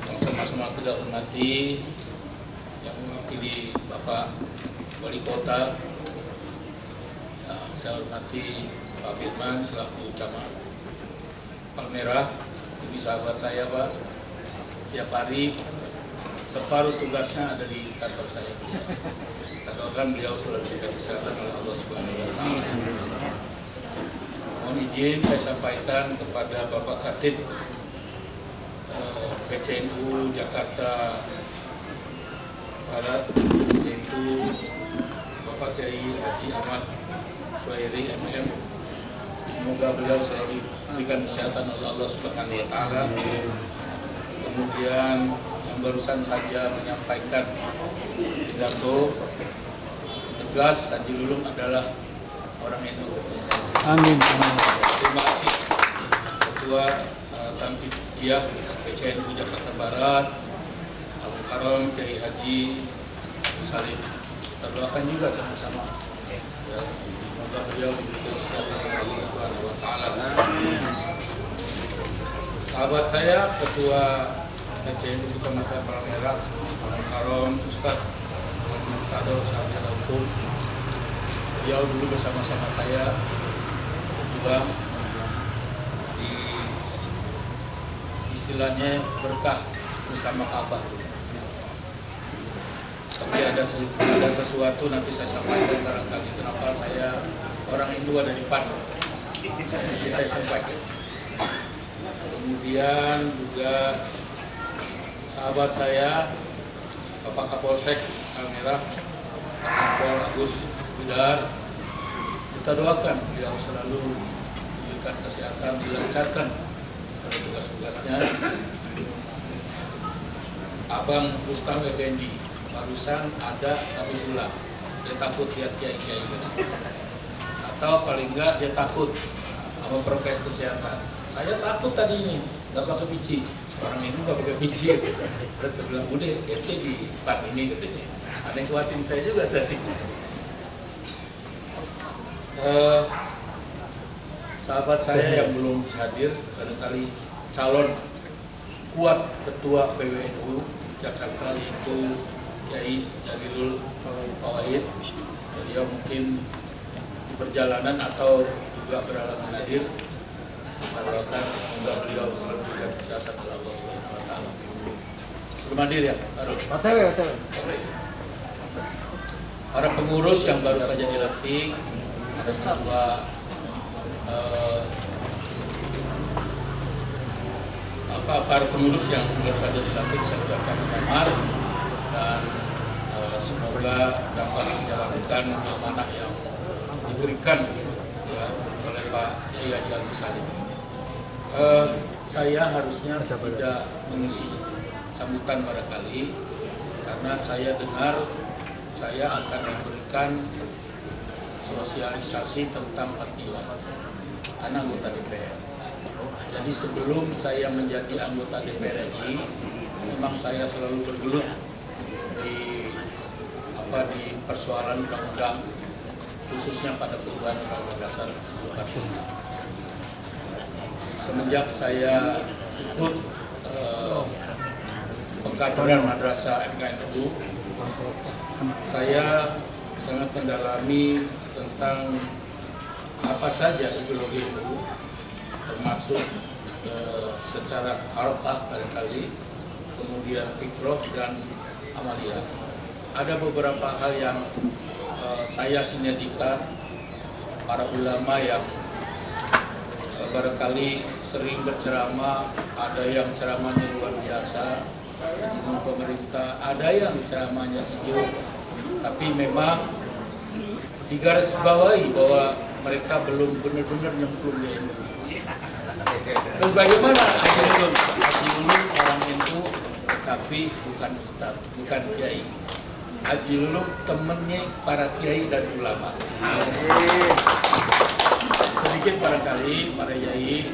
I: Yang sama-sama kita hormati, yang mewakili Bapak Wali Kota, yang saya hormati Pak Firman selaku Camat Palmerah. Ini sahabat saya Pak, setiap hari separuh tugasnya ada di kantor saya. Kita doakan beliau selalu diberikan kesehatan oleh Allah Subhanahu wa Ta'ala. Mohon izin saya sampaikan kepada Bapak Khatib PCNU Jakarta Barat, yaitu Bapak Kiai Haji Ahmad Suhairi MM. Semoga beliau selalu diberikan kesehatan oleh Allah Subhanahu wa Ta'ala. Kemudian yang barusan saja menyampaikan pidato tegas, Haji Lulung adalah orang NU.
J: Amin.
I: Terima kasih Ketua Tanfidiyah PCNU Jakarta Barat, Al Karom Kiai Haji Salim. Kita doakan juga sama-sama. Ya, semoga beliau diberikan kesehatan oleh Allah Subhanahu wa Ta'ala. Sahabat saya, Ketua PCNU Kecamatan Palmerah, Al Karom Ustaz Kado Sarjana Hukum. Beliau dulu bersama-sama saya juga di istilahnya berkah bersama Ka'bah. Tapi ada sesuatu nanti saya sampaikan barangkali kenapa saya orang itu ada di PAN. Jadi saya sampaikan. Kemudian juga sahabat saya Bapak Kapolsek Palmerah, Kapol Agus Bidar, kita doakan beliau selalu diberikan kesehatan, dilancarkan pada tugas-tugasnya. Abang Rustam Effendi barusan ada tapi pulang, dia takut lihat kiai-kiai gitu, atau paling enggak dia takut sama prokes kesehatan. Saya takut tadi ini nggak pakai pici, orang ini nggak pakai pici. Terus saya bilang udah ente di PAN ini katanya. Ada yang kuatin saya juga tadi. Sahabat saya yang belum hadir, barangkali calon kuat ketua PWNU Jakarta yaitu Kiai Jalilul Fawaid. Beliau mungkin di perjalanan atau juga berhalangan hadir. Kita doakan semoga beliau selalu diberikan kesehatan oleh Allah Subhanahu wa Ta'ala. Belum hadir ya? Harus.
J: OTW.
I: Para pengurus yang baru saja dilantik, ada ketua para pengurus yang baru saja dilantik, saya ucapkan selamat dan semoga dapat menjalankan amanah yang diberikan ya, oleh Pak Kiai Haji Agus Salim. Saya harusnya tidak mengisi sambutan barangkali karena saya dengar saya akan memberikan sosialisasi tentang partilan karena anggota DPR. Jadi sebelum saya menjadi anggota DPR RI, memang saya selalu bergelut di persoalan undang-undang, khususnya pada perubahan Undang-Undang Dasar 1945. Semenjak saya ikut pengkaderan Madrasah MKNU, saya sangat mendalami tentang apa saja ideologi itu, termasuk secara harokah barangkali, kemudian fikroh dan amalia. Ada beberapa hal yang saya sinergikan para ulama yang barangkali sering berceramah, ada yang ceramahnya luar biasa, pemerintah, ada yang ceramahnya sejuk, tapi memang digarisbawahi bahwa mereka belum benar-benar nyemplung di ilmu. Terus bagaimana Haji Lulung orang itu, tapi bukan ustaz, bukan kiai. Haji Lulung temennya para kiai dan ulama. Sedikit barangkali para kiai,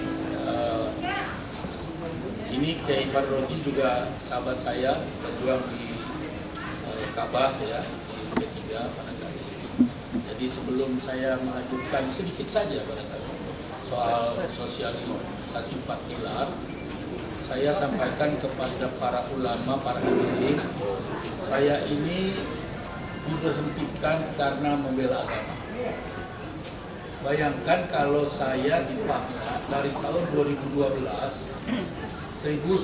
I: ini Kiai Farroji juga sahabat saya, berjuang di Kabah ya, di P3 barangkali. Jadi sebelum saya melanjutkan sedikit saja barangkali soal sosialisasi 4 pilar, saya sampaikan kepada para ulama, para hadirin, saya ini diberhentikan karena membela agama. Bayangkan kalau saya dipaksa dari tahun 2012, 2012,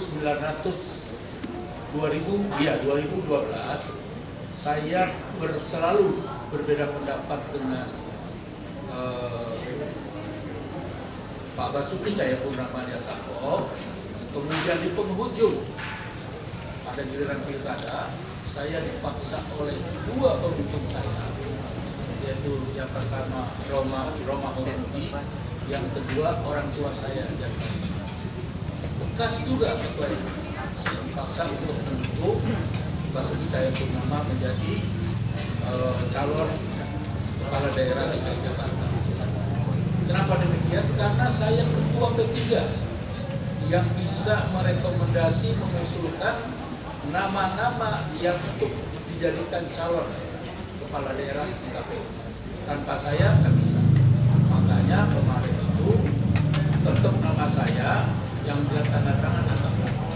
I: saya selalu berbeda pendapat dengan Pak Basuki Cahayapurnama Aliasahok. Kemudian di penghujung pada giliran pilkada, saya dipaksa oleh dua pemimpin saya, yaitu yang pertama Roma Hormuti, yang kedua orang tua saya dan bekas juga ketua itu. Saya dipaksa untuk mendukung Basuki Cahayapurnama menjadi calon kepala daerah DKI Jakarta. Kenapa demikian? Karena saya ketua P3 yang bisa merekomendasi, mengusulkan nama-nama yang untuk dijadikan calon kepala daerah di KPU. Tanpa saya nggak bisa. Makanya kemarin itu tetap nama saya yang ditandatangan atas nama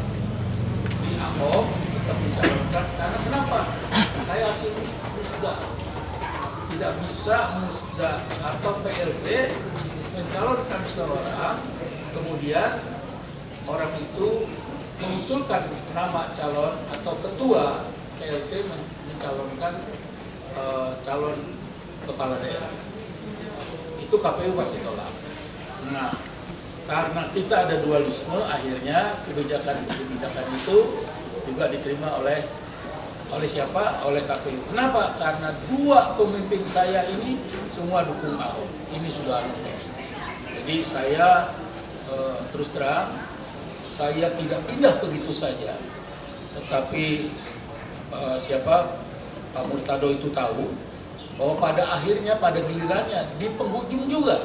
I: di Ahok tetap dicalonkan. Karena kenapa? Saya hasil musda, tidak bisa musda atau PLT mencalonkan seorang, kemudian orang itu mengusulkan nama calon atau ketua PLT mencalonkan calon kepala daerah. Itu KPU pasti tolak. Nah, karena kita ada dualisme, akhirnya kebijakan itu juga diterima oleh siapa? Oleh KPU. Kenapa? Karena dua pemimpin saya ini semua dukung Ahok. Ini sudah ada. Jadi saya terus terang, saya tidak pindah begitu saja. Tetapi Pak Murtado itu tahu bahwa pada akhirnya, pada gilirannya, di penghujung juga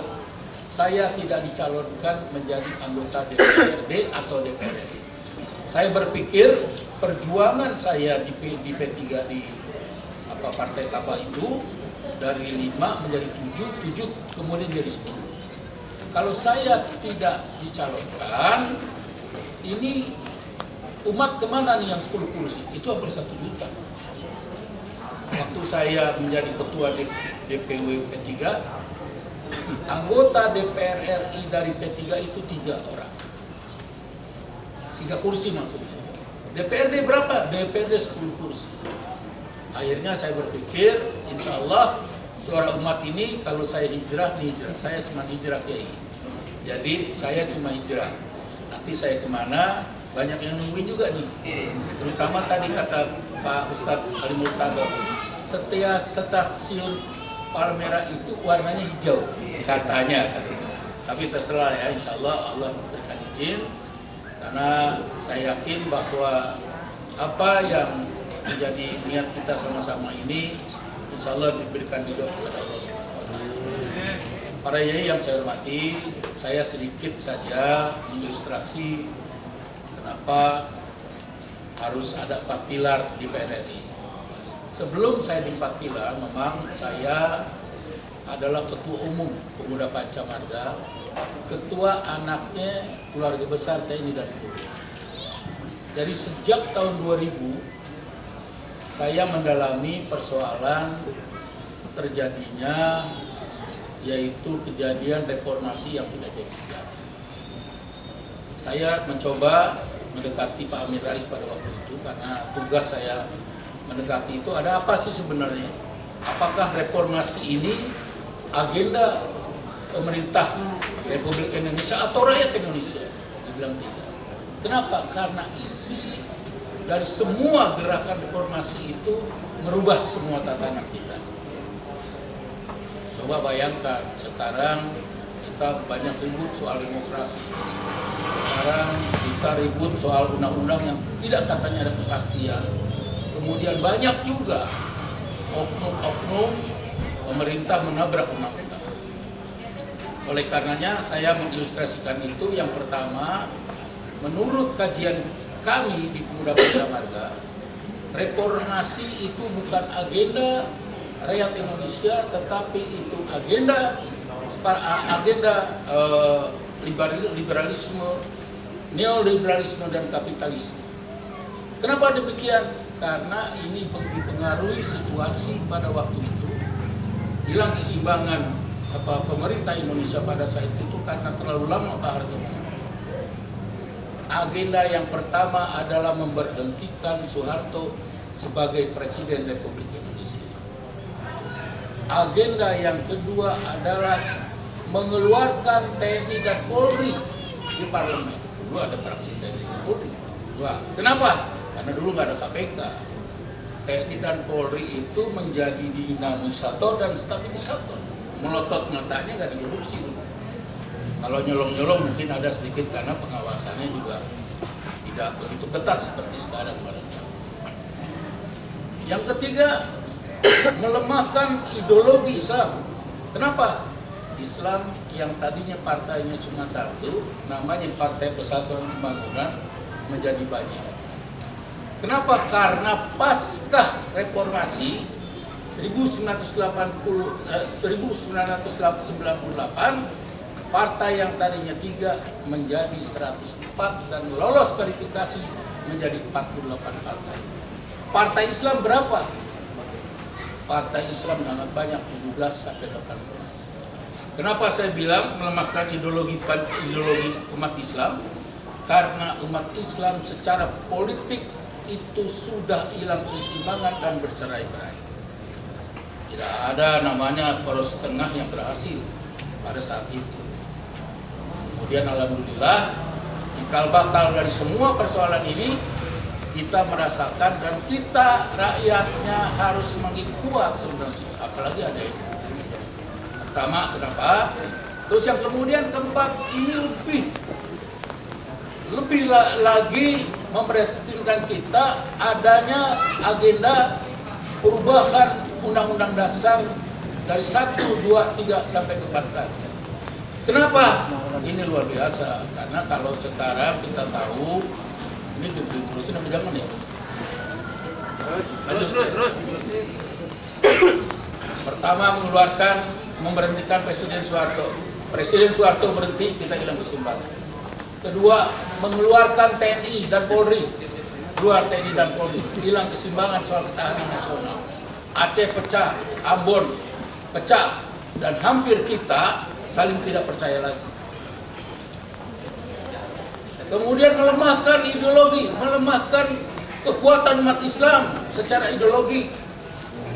I: saya tidak dicalonkan menjadi anggota DPRD atau DPR RI. Saya berpikir perjuangan saya di P3 di Partai Kabah itu dari 5 menjadi 7 kemudian jadi 10. Kalau saya tidak dicalonkan, ini umat kemana nih yang 10 kursi? Itu hampir 1 juta. Waktu saya menjadi ketua DPW P3, anggota DPR RI dari P3 itu 3 orang. 3 kursi maksudnya. DPRD berapa? DPRD 10 kursi. Akhirnya saya berpikir, insya Allah suara umat ini kalau saya hijrah, saya cuma hijrah kiai. Jadi saya cuma hijrah. Nanti saya kemana, banyak yang nungguin juga nih. Terutama tadi kata Pak Ustadz Ali Murtado, setiap stasiun Palmera itu warnanya hijau, katanya. Tapi terserah ya, insya Allah Allah memberikan izin. Karena saya yakin bahwa apa yang menjadi niat kita sama-sama ini, insya Allah diberikan juga kepada Allah SWT. Para yai yang saya hormati, saya sedikit saja mengilustrasi kenapa harus ada 4 pilar di PRRI. Sebelum saya di 4 pilar, memang saya adalah ketua umum Pemuda Pancamarga, ketua anaknya keluarga besar TNI dan Polri. Dari sejak tahun 2000, saya mendalami persoalan terjadinya yaitu kejadian reformasi yang tidak jadi sejarah. Saya mencoba mendekati Pak Amin Rais pada waktu itu, karena tugas saya mendekati itu ada apa sih sebenarnya? Apakah reformasi ini agenda pemerintah Republik Indonesia atau rakyat Indonesia? Dibilang tidak. Kenapa? Karena isi dari semua gerakan reformasi itu merubah semua tatanan kita. Coba bayangkan, sekarang kita banyak ribut soal demokrasi. Sekarang kita ribut soal undang-undang yang tidak katanya ada kepastian. Kemudian banyak juga oknum-oknum pemerintah menabrak undang-undang. Oleh karenanya saya mengilustrasikan itu. Yang pertama, menurut kajian kami di Pemuda Bela Marga, reformasi itu bukan agenda rakyat Indonesia, tetapi itu agenda liberalisme, neoliberalisme dan kapitalisme. Kenapa demikian? Karena ini dipengaruhi situasi pada waktu itu, hilang keseimbangan pemerintah Indonesia pada saat itu karena terlalu lama Pak Harto. Agenda yang pertama adalah memberhentikan Soeharto sebagai Presiden Republik Indonesia. Agenda yang kedua adalah mengeluarkan TNI dan Polri di parlemen. Dulu ada fraksi TNI dan Polri. Kenapa? Karena dulu nggak ada KPK. TNI dan Polri itu menjadi dinamisator dan stabilisator. Melotot matanya nggak dikorupsi. Kalau nyolong-nyolong mungkin ada sedikit karena pengawasannya juga tidak begitu ketat seperti sekarang. Yang ketiga, melemahkan ideologi Islam. Kenapa? Islam yang tadinya partainya cuma satu, namanya Partai Persatuan Pembangunan, menjadi banyak. Kenapa? Karena pasca reformasi 1998 partai yang tadinya 3 menjadi 104 dan lolos verifikasi menjadi 48 partai. Partai Islam berapa? Partai Islam sangat banyak, 17 sampai 18. Kenapa saya bilang melemahkan ideologi umat Islam? Karena umat Islam secara politik itu sudah hilang keseimbangan dan bercerai-berai. Tidak ada namanya poros tengah yang berhasil pada saat itu. Kemudian alhamdulillah, cikal bakal dari semua persoalan ini kita merasakan dan kita rakyatnya harus semakin kuat sebenarnya, apalagi ada itu. Pertama, kenapa? Terus yang kemudian keempat, ini lebih lagi memperhatikan kita adanya agenda perubahan Undang-Undang Dasar dari 1, 2, 3 sampai ke 4 kali. Kenapa? Ini luar biasa, karena kalau sekarang kita tahu, ini terusin apa jangan ya? Terus. Pertama, memberhentikan Presiden Soeharto. Presiden Soeharto berhenti, kita hilang keseimbangan. Kedua, mengeluarkan TNI dan Polri. Keluar TNI dan Polri, hilang keseimbangan soal ketahanan nasional. Aceh pecah, Ambon pecah, dan hampir kita saling tidak percaya lagi. Kemudian melemahkan ideologi, melemahkan kekuatan umat Islam secara ideologi.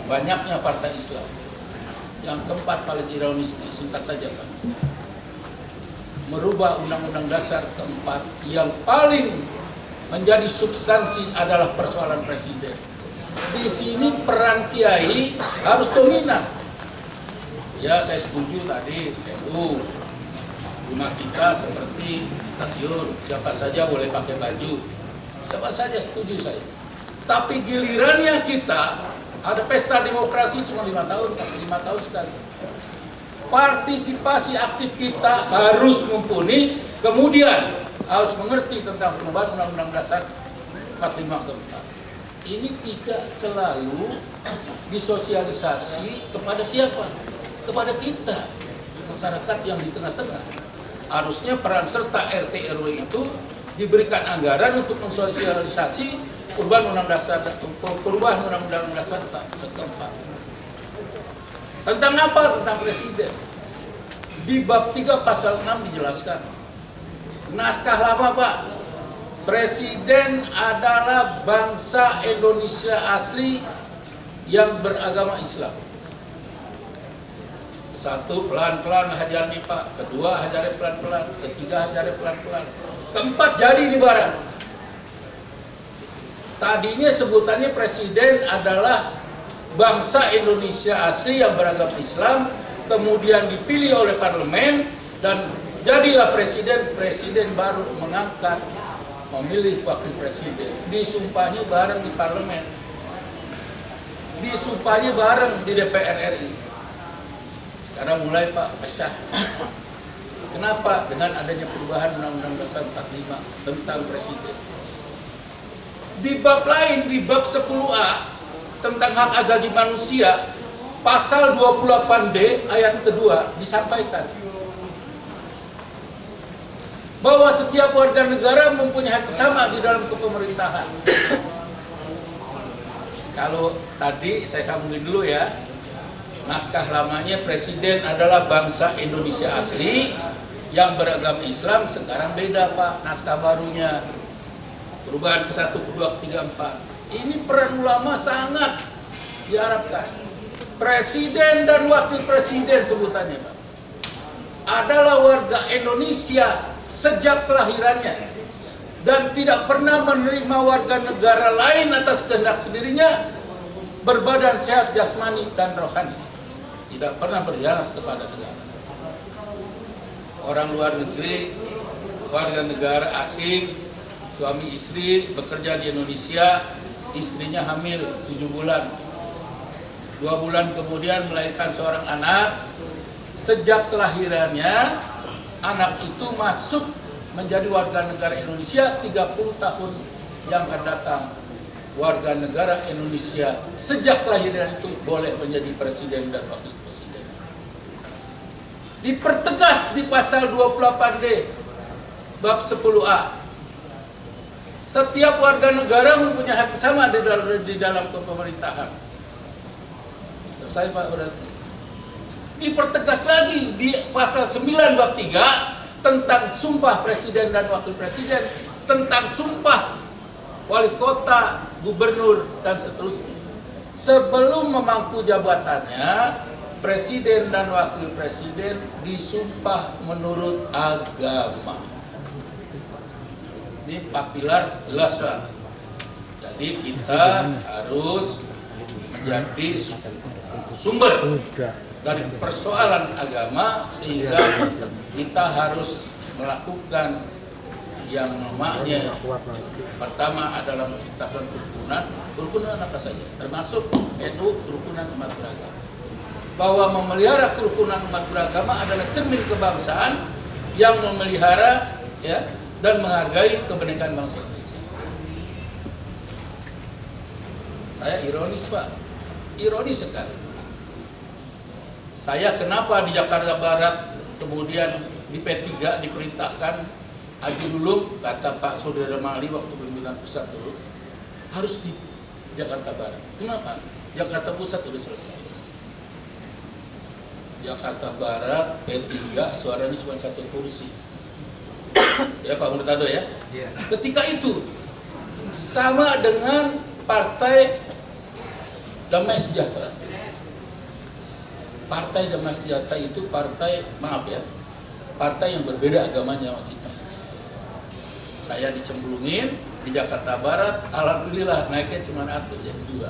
I: Banyaknya partai Islam. Yang keempat paling ironis, singkat saja Pak. Merubah Undang-Undang Dasar keempat yang paling menjadi substansi adalah persoalan presiden. Di sini peran kiai harus dominan. Ya, saya setuju tadi NU. Rumah kita seperti stasiun, siapa saja boleh pakai baju. Siapa saja setuju saya. Tapi gilirannya kita ada pesta demokrasi cuma 5 tahun sekali. Partisipasi aktif kita harus mumpuni, kemudian harus mengerti tentang perubahan Undang-Undang Dasar 45 keempat. Ini tidak selalu disosialisasi kepada siapa? Kepada kita, masyarakat yang di tengah-tengah. Harusnya peran serta RT RW itu diberikan anggaran untuk mensosialisasi perubahan Undang-Undang Dasar keempat. Tentang apa? Tentang presiden. Di bab 3 pasal 6 dijelaskan. Naskah lama Pak, Presiden adalah bangsa Indonesia asli yang beragama Islam. Satu, pelan-pelan hajar nih Pak. Kedua, hajarnya pelan-pelan. Ketiga, hajarnya pelan-pelan. Keempat, jadi di barat. Tadinya sebutannya presiden adalah bangsa Indonesia asli yang beragama Islam, kemudian dipilih oleh parlemen, dan jadilah presiden. Presiden baru mengangkat, memilih wakil presiden. Disumpahnya bareng di parlemen. Disumpahnya bareng di DPR RI. Sekarang mulai Pak pecah. Kenapa? Dengan adanya perubahan Undang-Undang Dasar 45 tentang presiden. Di bab lain, di bab 10A tentang hak asasi manusia, pasal 28D ayat kedua disampaikan bahwa setiap warga negara mempunyai hak sama di dalam kepemerintahan. Kalau tadi saya sambungin dulu ya, naskah lamanya presiden adalah bangsa Indonesia asli yang beragama Islam. Sekarang beda Pak, naskah barunya. Perubahan ke-1, ke-2, ke-3, ke-4. Ini peran ulama sangat diharapkan. Presiden dan wakil presiden sebutannya Pak adalah warga Indonesia sejak kelahirannya dan tidak pernah menerima warga negara lain atas kehendak sendirinya, berbadan sehat jasmani dan rohani. Tidak pernah berjalan kepada negara. Orang luar negeri, warga negara asing, suami istri bekerja di Indonesia, istrinya hamil 7 bulan. 2 bulan kemudian melahirkan seorang anak. Sejak kelahirannya, anak itu masuk menjadi warga negara Indonesia 30 tahun yang akan datang. Warga negara Indonesia sejak kelahiran itu boleh menjadi presiden dan wakil presiden. Dipertegas di pasal 28D bab 10A. Setiap warga negara mempunyai hak sama di dalam kepemerintahan. Selesai Pak berarti. Dipertegas lagi di pasal 9 bab 3 tentang sumpah presiden dan wakil presiden, tentang sumpah wali kota, gubernur, dan seterusnya. Sebelum memangku jabatannya, presiden dan wakil presiden disumpah menurut agama. Ini 4 pilar jelas Pak. Jadi kita harus menjadi sumber dari persoalan agama, sehingga kita harus melakukan yang namanya pertama adalah menciptakan kerukunan apa saja, termasuk NU, kerukunan umat beragama. Bahwa memelihara kerukunan umat beragama adalah cermin kebangsaan yang memelihara ya dan menghargai kebenekaan bangsa Indonesia. Saya ironis Pak, ironis sekali. Saya kenapa di Jakarta Barat kemudian di P3 diperintahkan Haji Lulung, kata Pak Saudara Mali waktu pimpinan pusat dulu, harus di Jakarta Barat. Kenapa? Jakarta Pusat sudah selesai. Jakarta Barat P3 suaranya cuma 1 kursi. Ya Pak Murtado ya. Ketika itu sama dengan Partai Damai Sejahtera. Partai Damai Sejahtera itu partai, maaf ya, partai yang berbeda agamanya sama kita. Saya dicemplungin di Jakarta Barat, alhamdulillah naiknya cuma 1 jadi 2.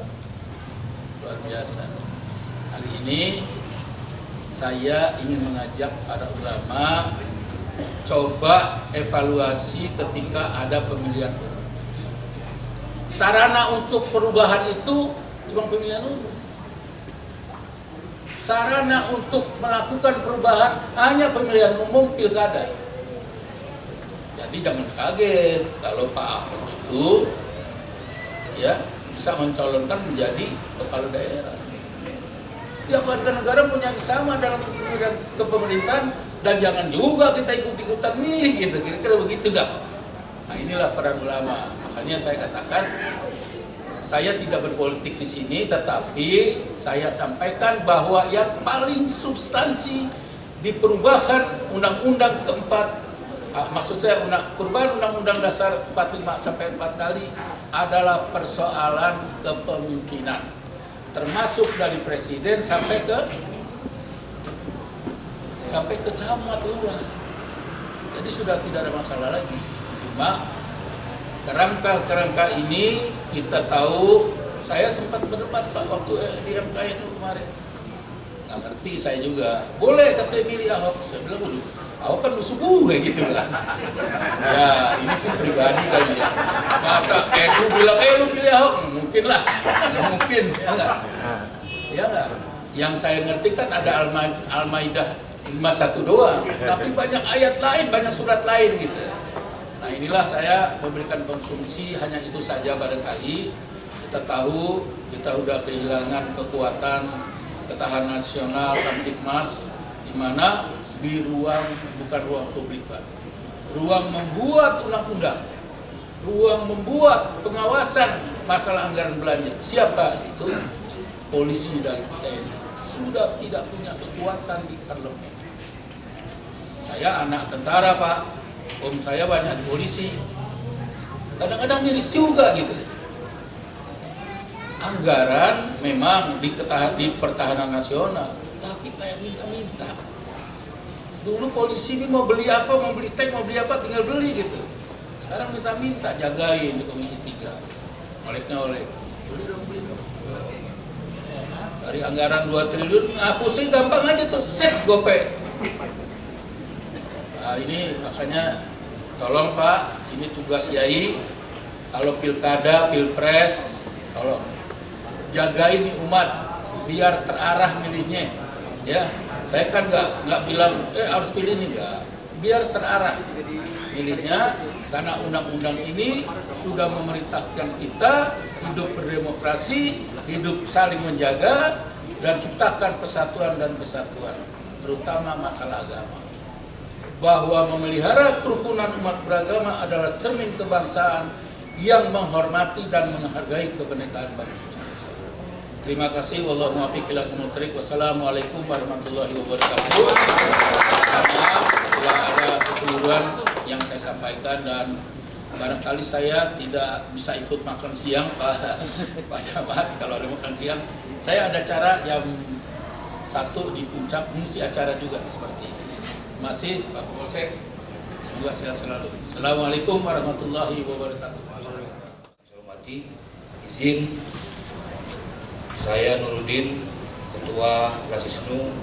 I: Luar biasa. Hari ini saya ingin mengajak para ulama coba evaluasi ketika ada pemilihan umum. Sarana untuk perubahan itu cuma pemilihan umum. Sarana untuk melakukan perubahan hanya pemilihan umum pilkada. Jadi jangan kaget kalau Pak Ahok itu ya bisa mencalonkan menjadi kepala daerah. Setiap warga negara punya sama dalam kepemerintahan, dan jangan juga kita ikut-ikutan milih gitu, kira-kira begitu dah. Nah inilah peran ulama. Makanya saya katakan saya tidak berpolitik di sini, tetapi saya sampaikan bahwa yang paling substansi di perubahan Undang-Undang keempat maksud saya perubahan Undang-Undang Dasar 45 sampai 4 kali adalah persoalan kepemimpinan, termasuk dari presiden sampai ke camat lurah. Jadi sudah tidak ada masalah lagi. Cuma kerangka ini kita tahu, saya sempat berdebat Pak waktu di MK itu kemarin. Nggak ngerti saya juga. Boleh katanya milih Ahok. Saya bilang, waduh, Ahok kan musuh gue gitu lah. Ya ini sih pribadi kali ya. Masa NU bilang, lu pilih Ahok? Mungkin lah. Nggak mungkin, ya nggak? Ya nggak? Yang saya ngerti kan ada Al-Maidah 51 doang. Tapi banyak ayat lain, banyak surat lain gitu. Nah inilah saya memberikan konsumsi hanya itu saja barangkali. Kita tahu kita sudah kehilangan kekuatan ketahanan nasional Kamtibmas, di mana di ruang, bukan ruang publik Pak, ruang membuat undang-undang, ruang membuat pengawasan masalah anggaran belanja. Siapa itu? Polisi dan TNI sudah tidak punya kekuatan di parlemen. Saya anak tentara Pak, om saya banyak polisi, kadang-kadang miris juga gitu. Anggaran memang di pertahanan nasional, tapi kayak minta-minta. Dulu polisi ini mau beli apa, mau beli tank, mau beli apa, tinggal beli gitu. Sekarang minta-minta, jagain di Komisi 3. Oleh. Beli dong. Dari anggaran 2 triliun, hapusnya gampang aja tuh, set gope. Nah ini makanya, tolong Pak, ini tugas Yai. Kalau pilkada, pilpres, tolong jagain nih umat biar terarah milihnya, ya. Saya kan nggak bilang harus pilih nih, nggak. Biar terarah milihnya, karena undang-undang ini sudah memerintahkan kita hidup berdemokrasi, hidup saling menjaga, dan ciptakan persatuan dan kesatuan, terutama masalah agama. Bahwa memelihara kerukunan umat beragama adalah cermin kebangsaan yang menghormati dan menghargai kebenekaan bangsa. Terima kasih. Wallahu muwaffiq ila aqwamit thoriq. Wassalamualaikum warahmatullahi wabarakatuh. Bila ada kekeliruan yang saya sampaikan dan barangkali saya tidak bisa ikut makan siang Pak Camat, kalau ada makan siang. Saya ada acara jam 1 di Puncak, mengisi acara juga seperti ini. Masih Pak Polsek, semoga sehat selalu. Assalamualaikum warahmatullahi wabarakatuh.
E: Saya hormati, izin saya Nuruddin, Ketua Lasisnu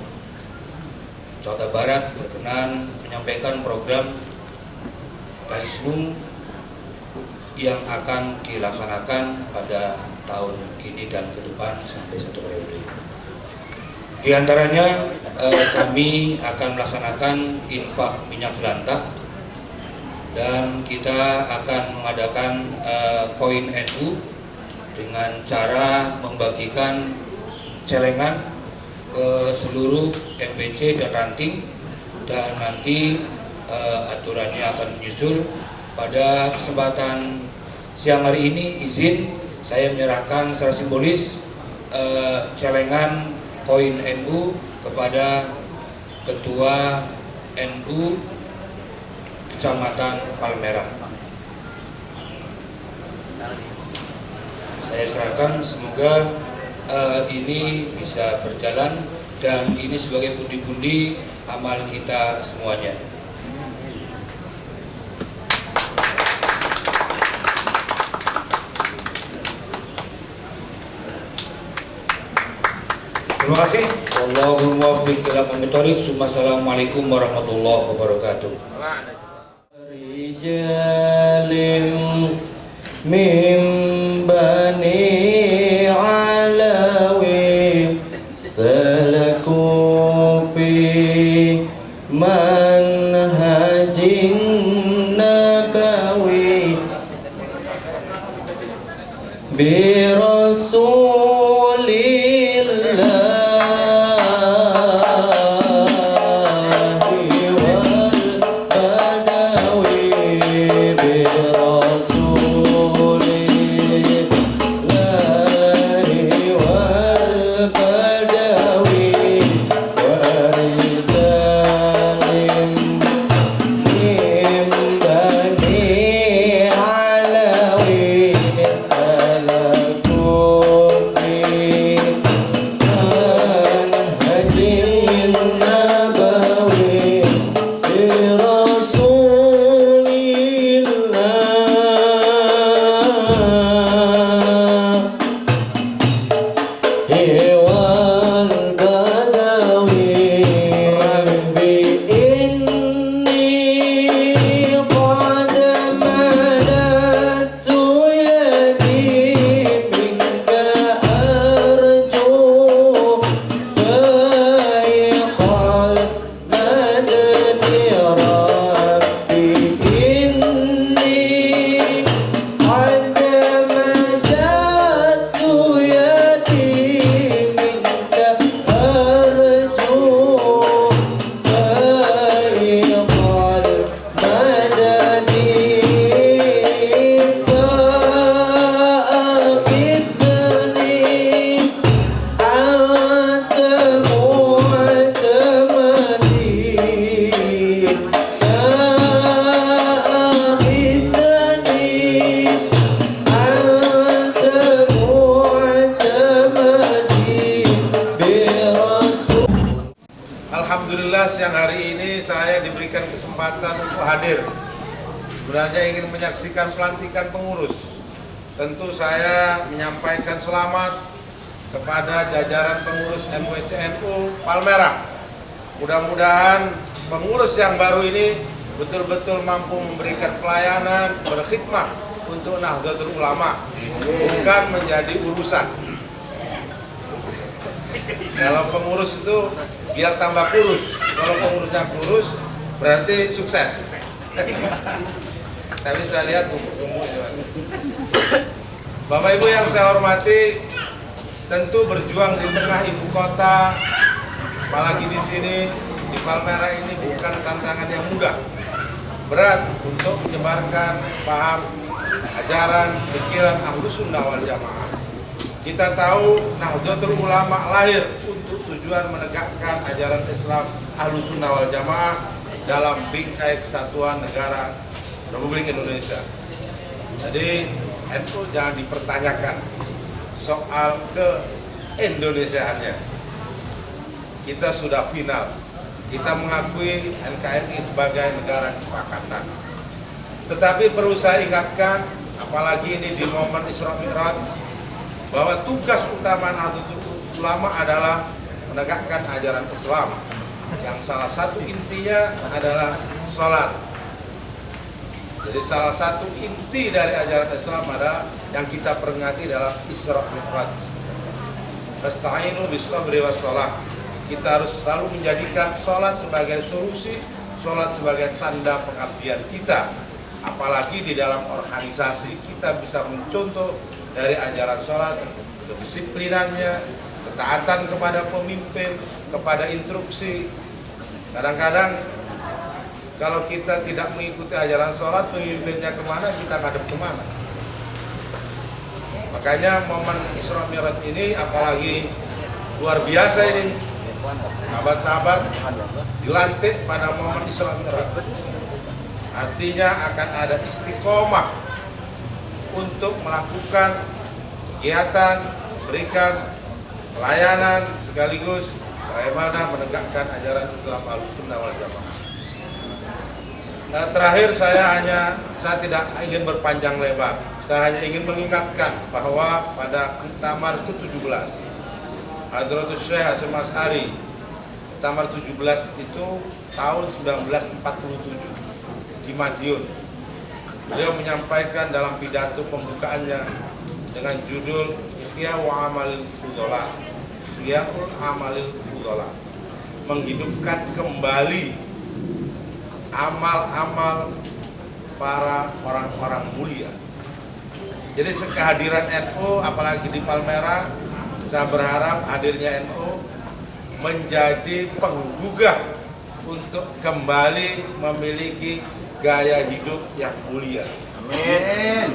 E: Jakarta Barat, berkenan menyampaikan program Lasisnu yang akan dilaksanakan pada tahun ini dan ke depan sampai 1 periode. Di antaranya kami akan melaksanakan infak minyak jelantah, dan kita akan mengadakan koin NU dengan cara membagikan celengan ke seluruh MPC dan ranting, dan nanti aturannya akan menyusul. Pada kesempatan siang hari ini izin saya menyerahkan secara simbolis celengan koin NU kepada Ketua NU Kecamatan Palmerah. Saya serahkan, semoga ini bisa berjalan dan ini sebagai pundi-pundi amal kita semuanya. Terima kasih. Wallahul muwaffiq ila aqwamit thoriq. Assalamualaikum warahmatullahi wabarakatuh.
A: Rijalim min bani alawi salaku fi manhajin nabawi bi rasulillah
J: siang hari ini saya diberikan kesempatan untuk hadir. Sebenarnya ingin menyaksikan pelantikan pengurus. Tentu saya menyampaikan selamat kepada jajaran pengurus MWCNU Palmerah. Mudah-mudahan pengurus yang baru ini betul-betul mampu memberikan pelayanan, berkhidmat untuk Nahdlatul Ulama, bukan menjadi urusan. Kalau pengurus itu biar tambah kurus, kalau pengurusnya kurus berarti sukses. Tapi saya lihat tumbuh-tumbuh. Bapak Ibu yang saya hormati, tentu berjuang di tengah ibu kota, apalagi di sini di Palmerah ini bukan tantangan yang mudah. Berat untuk menyebarkan paham, ajaran, pikiran Ahlus Sunnah wal Jamaah. Kita tahu Nahdlatul Ulama lahir untuk tujuan menegakkan ajaran Islam Ahlus Sunnah wal Jamaah dalam bingkai kesatuan negara Republik Indonesia. Jadi NU jangan dipertanyakan soal ke-Indonesiaannya. Kita sudah final. Kita mengakui NKRI sebagai negara kesepakatan. Tetapi perlu saya ingatkan, apalagi ini di momen Isra Mi'raj, bahwa tugas utama Nahdlatul Ulama adalah menegakkan ajaran Islam, yang salah satu intinya adalah sholat. Jadi salah satu inti dari ajaran Islam adalah yang kita peringati dalam Isra Mi'raj. Fasta'inu bis-sabri was-shalah. Kita harus selalu menjadikan sholat sebagai solusi, sholat sebagai tanda pengabdian kita. Apalagi di dalam organisasi kita bisa mencontoh dari ajaran sholat, kedisiplinannya, ketaatan kepada pemimpin, kepada instruksi. Kadang-kadang kalau kita tidak mengikuti ajaran sholat, pemimpinnya kemana, kita ngadep kemana. Makanya momen Isra Mi'raj ini apalagi luar biasa ini. Sahabat-sahabat dilantik pada momen Isra Mi'raj. Artinya akan ada istiqomah untuk melakukan kegiatan, berikan pelayanan sekaligus bagaimana menegakkan ajaran Islam Ahlus Sunnah wal Jamaah. Terakhir saya tidak ingin berpanjang lebar. Saya hanya ingin mengingatkan bahwa pada Muktamar ke-17 Hadratus Syekh Hasyim Asy'ari, Muktamar 17 itu tahun 1947 di Madiun. Beliau menyampaikan dalam pidato pembukaannya dengan judul Ihya'u Amalil Fudhala, Ihya'ul Amalil Fudhala, menghidupkan kembali amal-amal para orang-orang mulia. Jadi kehadiran NU apalagi di Palmerah, saya berharap hadirnya NU menjadi penggugah untuk kembali memiliki gaya hidup yang mulia. Amin.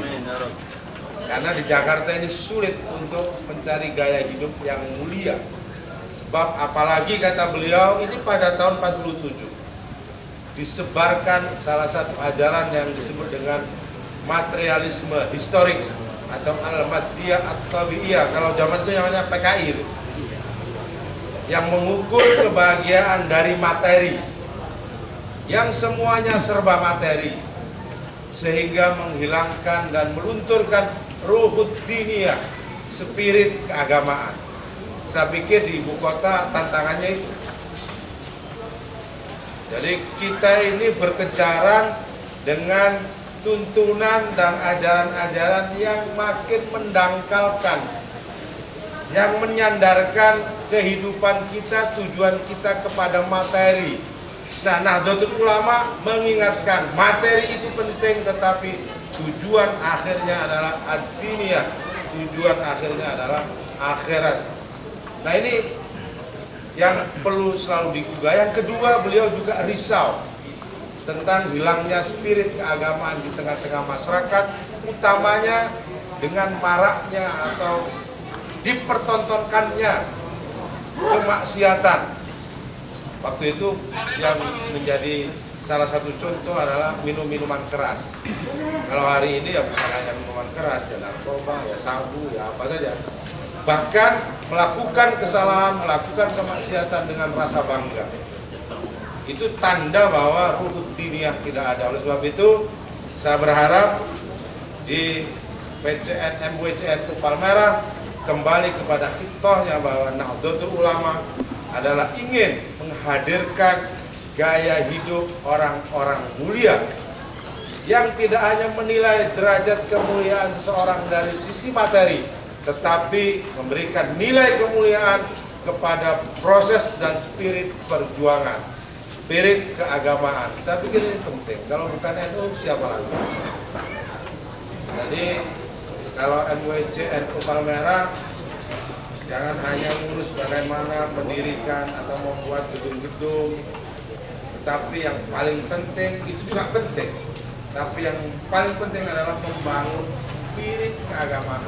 J: Karena di Jakarta ini sulit untuk mencari gaya hidup yang mulia. Sebab apalagi kata beliau ini pada tahun 47 disebarkan salah satu ajaran yang disebut dengan materialisme historik atau al-maddiyah at-tabi'iyah. Kalau zaman itu namanya PKI itu, yang mengukur kebahagiaan dari materi, yang semuanya serba materi, sehingga menghilangkan dan melunturkan ruhud diniyah, spirit keagamaan. Saya pikir di ibu kota tantangannya itu. Jadi kita ini berkejaran dengan tuntunan dan ajaran-ajaran yang makin mendangkalkan, yang menyandarkan kehidupan kita, tujuan kita kepada materi. Nah, Nahdlatul Ulama mengingatkan materi itu penting, tetapi tujuan akhirnya adalah ad-diniyah, tujuan akhirnya adalah akhirat. Nah, ini yang perlu selalu digugah. Yang kedua, beliau juga risau tentang hilangnya spirit keagamaan di tengah-tengah masyarakat, utamanya dengan maraknya atau dipertontonkannya kemaksiatan. Waktu itu yang menjadi salah satu contoh adalah minum-minuman keras. Kalau hari ini ya bukan hanya minuman keras, ya narkoba, ya sabu, ya apa saja. Bahkan melakukan kesalahan, melakukan kemaksiatan dengan rasa bangga. itu tanda bahwa ruhut diniyah tidak ada. Oleh sebab itu saya berharap di PCN MWCN Palmerah kembali kepada khitohnya bahwa Nahdlatul Ulama adalah ingin menghadirkan gaya hidup orang-orang mulia yang tidak hanya menilai derajat kemuliaan seseorang dari sisi materi, tetapi memberikan nilai kemuliaan kepada proses dan spirit perjuangan, spirit keagamaan. Saya pikir ini penting. Kalau bukan NU, siapa lagi? Jadi kalau MWC NU Palmerah jangan hanya ngurus bagaimana mendirikan atau membuat gedung-gedung, tetapi yang paling penting, itu juga penting, tapi yang paling penting adalah membangun spirit keagamaan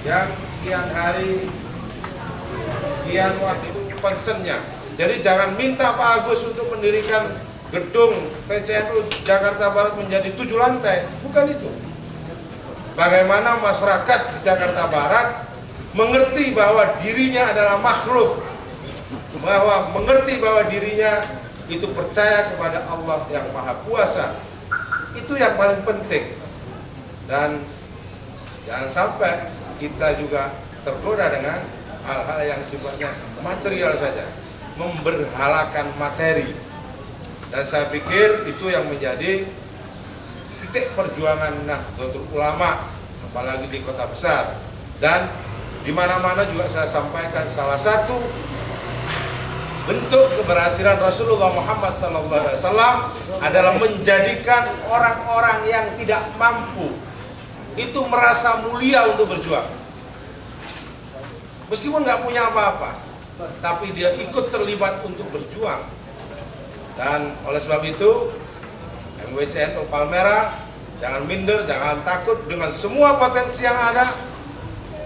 J: yang kian hari kian waktu concernnya. Jadi jangan minta Pak Agus untuk mendirikan gedung PCNU Jakarta Barat menjadi 7 lantai, bukan itu. Bagaimana masyarakat di Jakarta Barat mengerti bahwa dirinya adalah makhluk, bahwa mengerti bahwa dirinya itu percaya kepada Allah yang Maha Kuasa. Itu yang paling penting. Dan jangan sampai kita juga tergoda dengan hal-hal yang sifatnya material saja, memberhalakan materi. Dan saya pikir itu yang menjadi titik perjuangan Nahdlatul Ulama, apalagi di kota besar. Dan di mana-mana juga saya sampaikan, salah satu bentuk keberhasilan Rasulullah Muhammad SAW adalah menjadikan orang-orang yang tidak mampu itu merasa mulia untuk berjuang. Meskipun nggak punya apa-apa, tapi dia ikut terlibat untuk berjuang. Dan oleh sebab itu MWCN Palmerah jangan minder, jangan takut dengan semua potensi yang ada.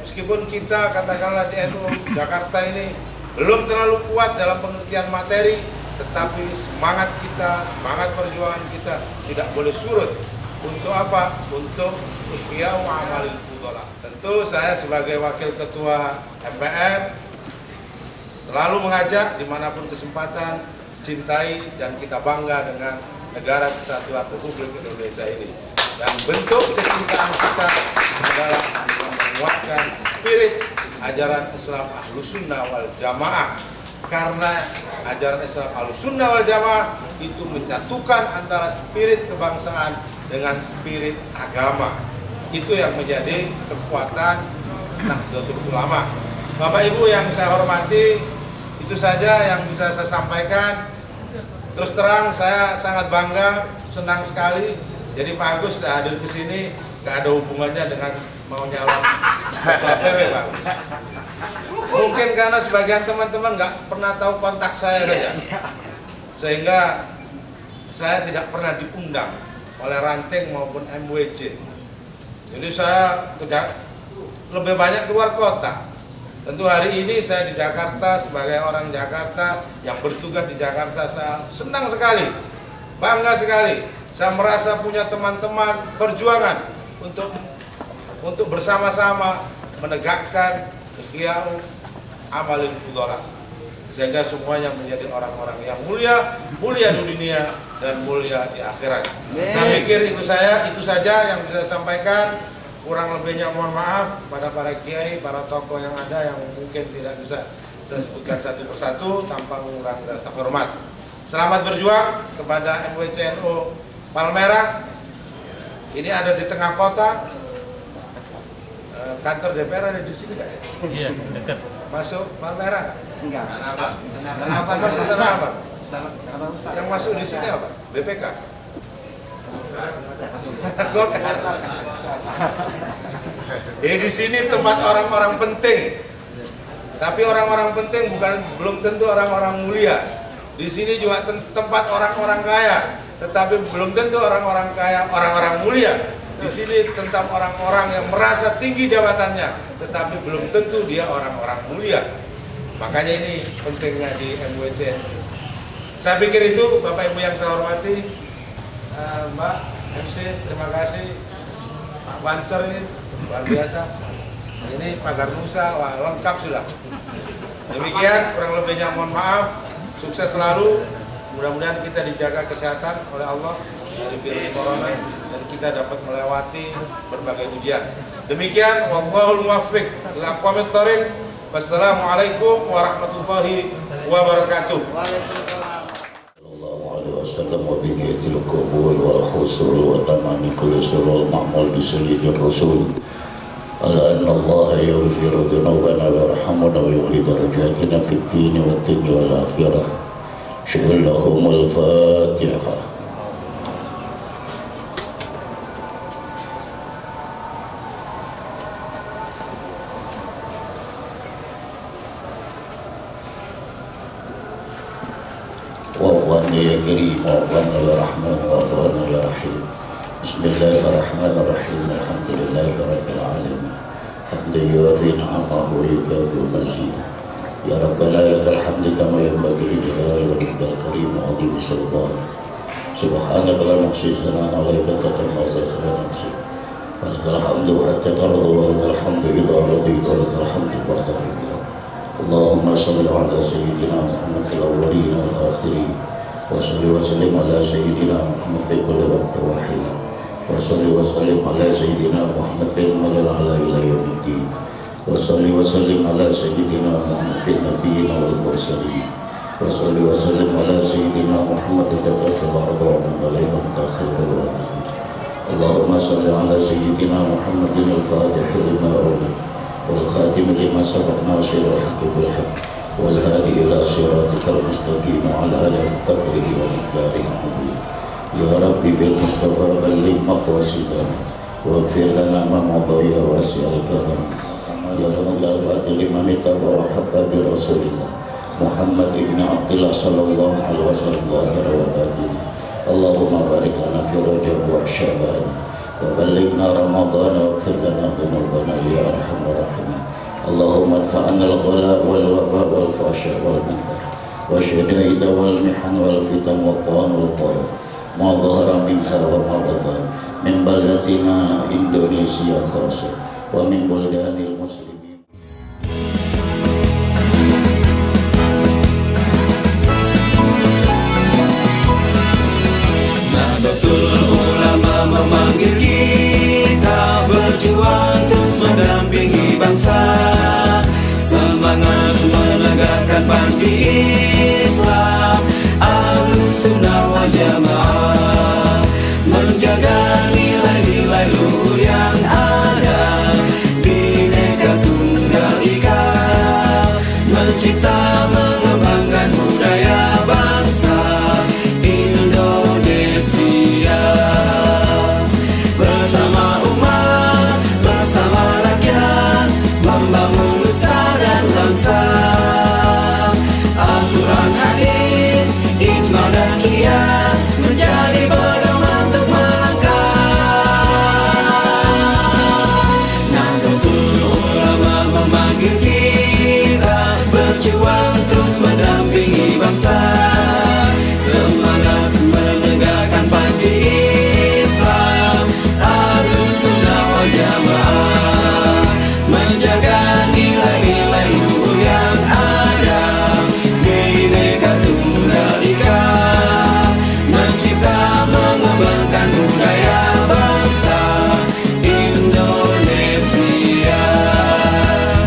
J: Meskipun kita katakanlah di NU Jakarta ini belum terlalu kuat dalam pengertian materi, tetapi semangat kita, semangat perjuangan kita tidak boleh surut. Untuk apa? Untuk ihya wa amalil fudhala. Tentu saya sebagai wakil ketua MPR selalu mengajak dimanapun kesempatan, cintai dan kita bangga dengan negara kesatuan Republik Indonesia ini. Dan bentuk kecintaan kita adalah menguatkan spirit ajaran Islam Ahlus Sunnah wal Jamaah. Karena ajaran Islam Ahlus Sunnah wal Jamaah itu menyatukan antara spirit kebangsaan dengan spirit agama. Itu yang menjadi kekuatan Nahdlatul Ulama. Bapak Ibu yang saya hormati, itu saja yang bisa saya sampaikan. Terus terang saya sangat bangga, senang sekali. Jadi Pak Agus hadir ke sini nggak ada hubungannya dengan mau nyalon ketua PW, Pak. Mungkin karena sebagian teman-teman nggak pernah tahu kontak saya saja, sehingga saya tidak pernah diundang oleh Ranting maupun MWC. Jadi saya lebih banyak keluar kota. Tentu hari ini saya di Jakarta sebagai orang Jakarta yang bertugas di Jakarta, saya senang sekali, bangga sekali. Saya merasa punya teman-teman perjuangan untuk bersama-sama menegakkan ihya amalil fudhala, sehingga semuanya menjadi orang-orang yang mulia, mulia di dunia dan mulia di akhirat. Saya pikir itu saja yang bisa saya sampaikan. Kurang lebihnya mohon maaf pada para kiai, para tokoh yang ada yang mungkin tidak bisa saya sebutkan satu persatu tanpa mengurangi rasa hormat. Selamat berjuang kepada MWCNU Palmerah. Ini ada di tengah kota. Kantor DPR ada di sini nggak ya?
C: Iya, dekat.
J: Masuk Palmerah?
H: Enggak.
J: Kenapa? Masuk tanah apa? Yang masuk di sini apa? BPK? Golkar. Di sini tempat orang-orang penting. Tapi orang-orang penting belum tentu orang-orang mulia. Di sini juga tempat orang-orang kaya, tetapi belum tentu orang-orang kaya orang-orang mulia. Di sini tentang orang-orang yang merasa tinggi jabatannya, tetapi belum tentu dia orang-orang mulia. Makanya ini pentingnya di MWC. Saya pikir itu, Bapak Ibu yang saya hormati, Mbak MC, terima kasih. Pak Banser ini luar biasa. Ini pagar Nusa, wah lengkap sudah. Demikian, kurang lebihnya mohon maaf. Sukses selalu. Mudah-mudahan kita dijaga kesehatan oleh Allah dari virus corona dan kita dapat melewati berbagai ujian. Demikian, wallahul muwaffiq ila aqwamit thoriq. Wassalamualaikum warahmatullahi wabarakatuh.
E: Sallallahu alaihi wasallam wa bi niyatil qabul wal husul wa tamami kulli sirrul ma'mul bi sayyidir rasul. Ala anna Allah yaghfiru dhunubana wa yarhamuna wa yu'li darajatina fid din wad dunya wal akhirah. Shallahumul Fatihah. وأخوانا يا كريم وأخوانا يا رحمن وأخوانا يا رحيم. بسم الله الرحمن الرحيم. الحمد لله رب العالمين حمدا يوافي نعمه ويكافئ مزيدا. يا ربنا لك الحمد كما ينبغي لجلال وجهك الكريم وعظيم سلطانك. سبحانك لا نحصي ثناء عليك تتم وتذكر نفسك. ولك الحمد حتى ترضى ولك الحمد إذا رضيت ولك الحمد بعد الرضا. اللهم صل على سيدنا محمد في الأولين والآخرين وصل وسلم على سيدنا محمد في كل وقت وحين وصل وسلم على سيدنا محمد في الملل على إلى يوم الدين وصل وسلم على سيدنا محمد في النبيين والمرسلين وصل وسلم على سيدنا محمد تكفى الأرض ومن عليهم تخير الوارثين. اللهم صل على سيدنا محمد الفاتح لما أولى والخاتم لما سبق ناصر الحق بالحق والهادي إلى صراطك المستقيم وعلى آله قدره ومقداره العظيم. يا ربي بالمصطفى بلغ مقاصدنا واغفر لنا ما مضى يا واسع الكرم. يا رب لمن اتبع وحب برسول الله محمد بن عبد الله صلى الله عليه وسلم ظاهرا وباطنا. اللهم بارك لنا في رجب وشعبان وبلغنا رمضان واغفر لنا ذنوبنا يا ارحم الراحمين. اللهم ادفع عنا الغلاء والوباء والفحشاء والمنكر والشدائد والمحن والفتن والطعن والطرد ما ظهر منها وما بطن من بلدنا اندونيسيا خاصه ومن بلدان المسلمين.
A: Nahdlatul Ulama memanggil kita berjuang terus mendampingi bangsa, semangat menegakkan panti Islam, Ahlus Sunnah wal Jamaah, menjaga nilai-nilai luhur yang ada, Bhinneka Tunggal Ika, mencipta mengembangkan budaya bangsa Indonesia. Bersama umat, bersama rakyat, membangun nusa dan bangsa. Al-Quran, hadis, ijma dan qiyas menjadi pedoman untuk melangkah. Nahdlatul Ulama memanggil kita berjuang terus mendampingi bangsa, semangat menegakkan panti Islam, Ahlus Sunnah wal Jamaah, menjaga nilai-nilai luhur yang ada, Bhinneka Tunggal Ika, mencipta mengembangkan budaya bangsa Indonesia.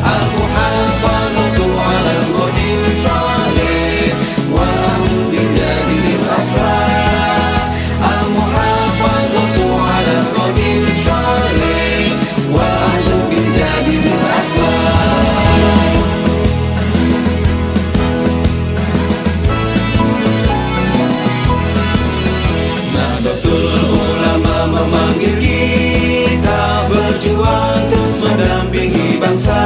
A: Al-Muhafazatu 'alal qadil salih wa ahlu bil jadil aslah. Al-Muhafazatu 'alal qadil salih wa ahlu bil jadil aslah. Nahdlatul Ulama memanggil kita berjuang terus mendampingi bangsa,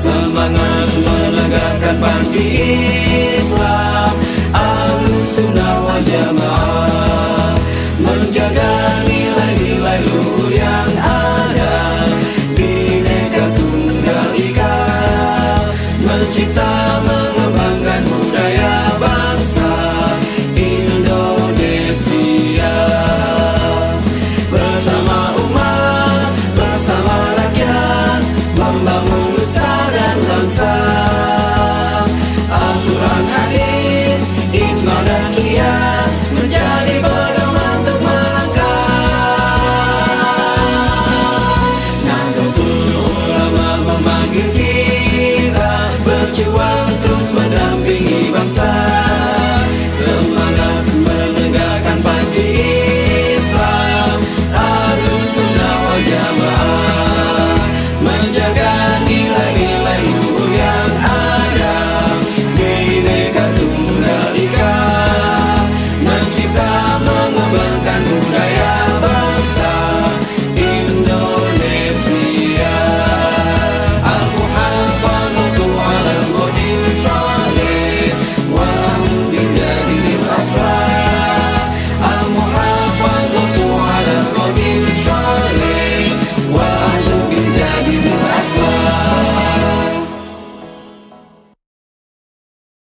A: semangat menegakkan panti Islam, Ahlus Sunnah wal Jamaah,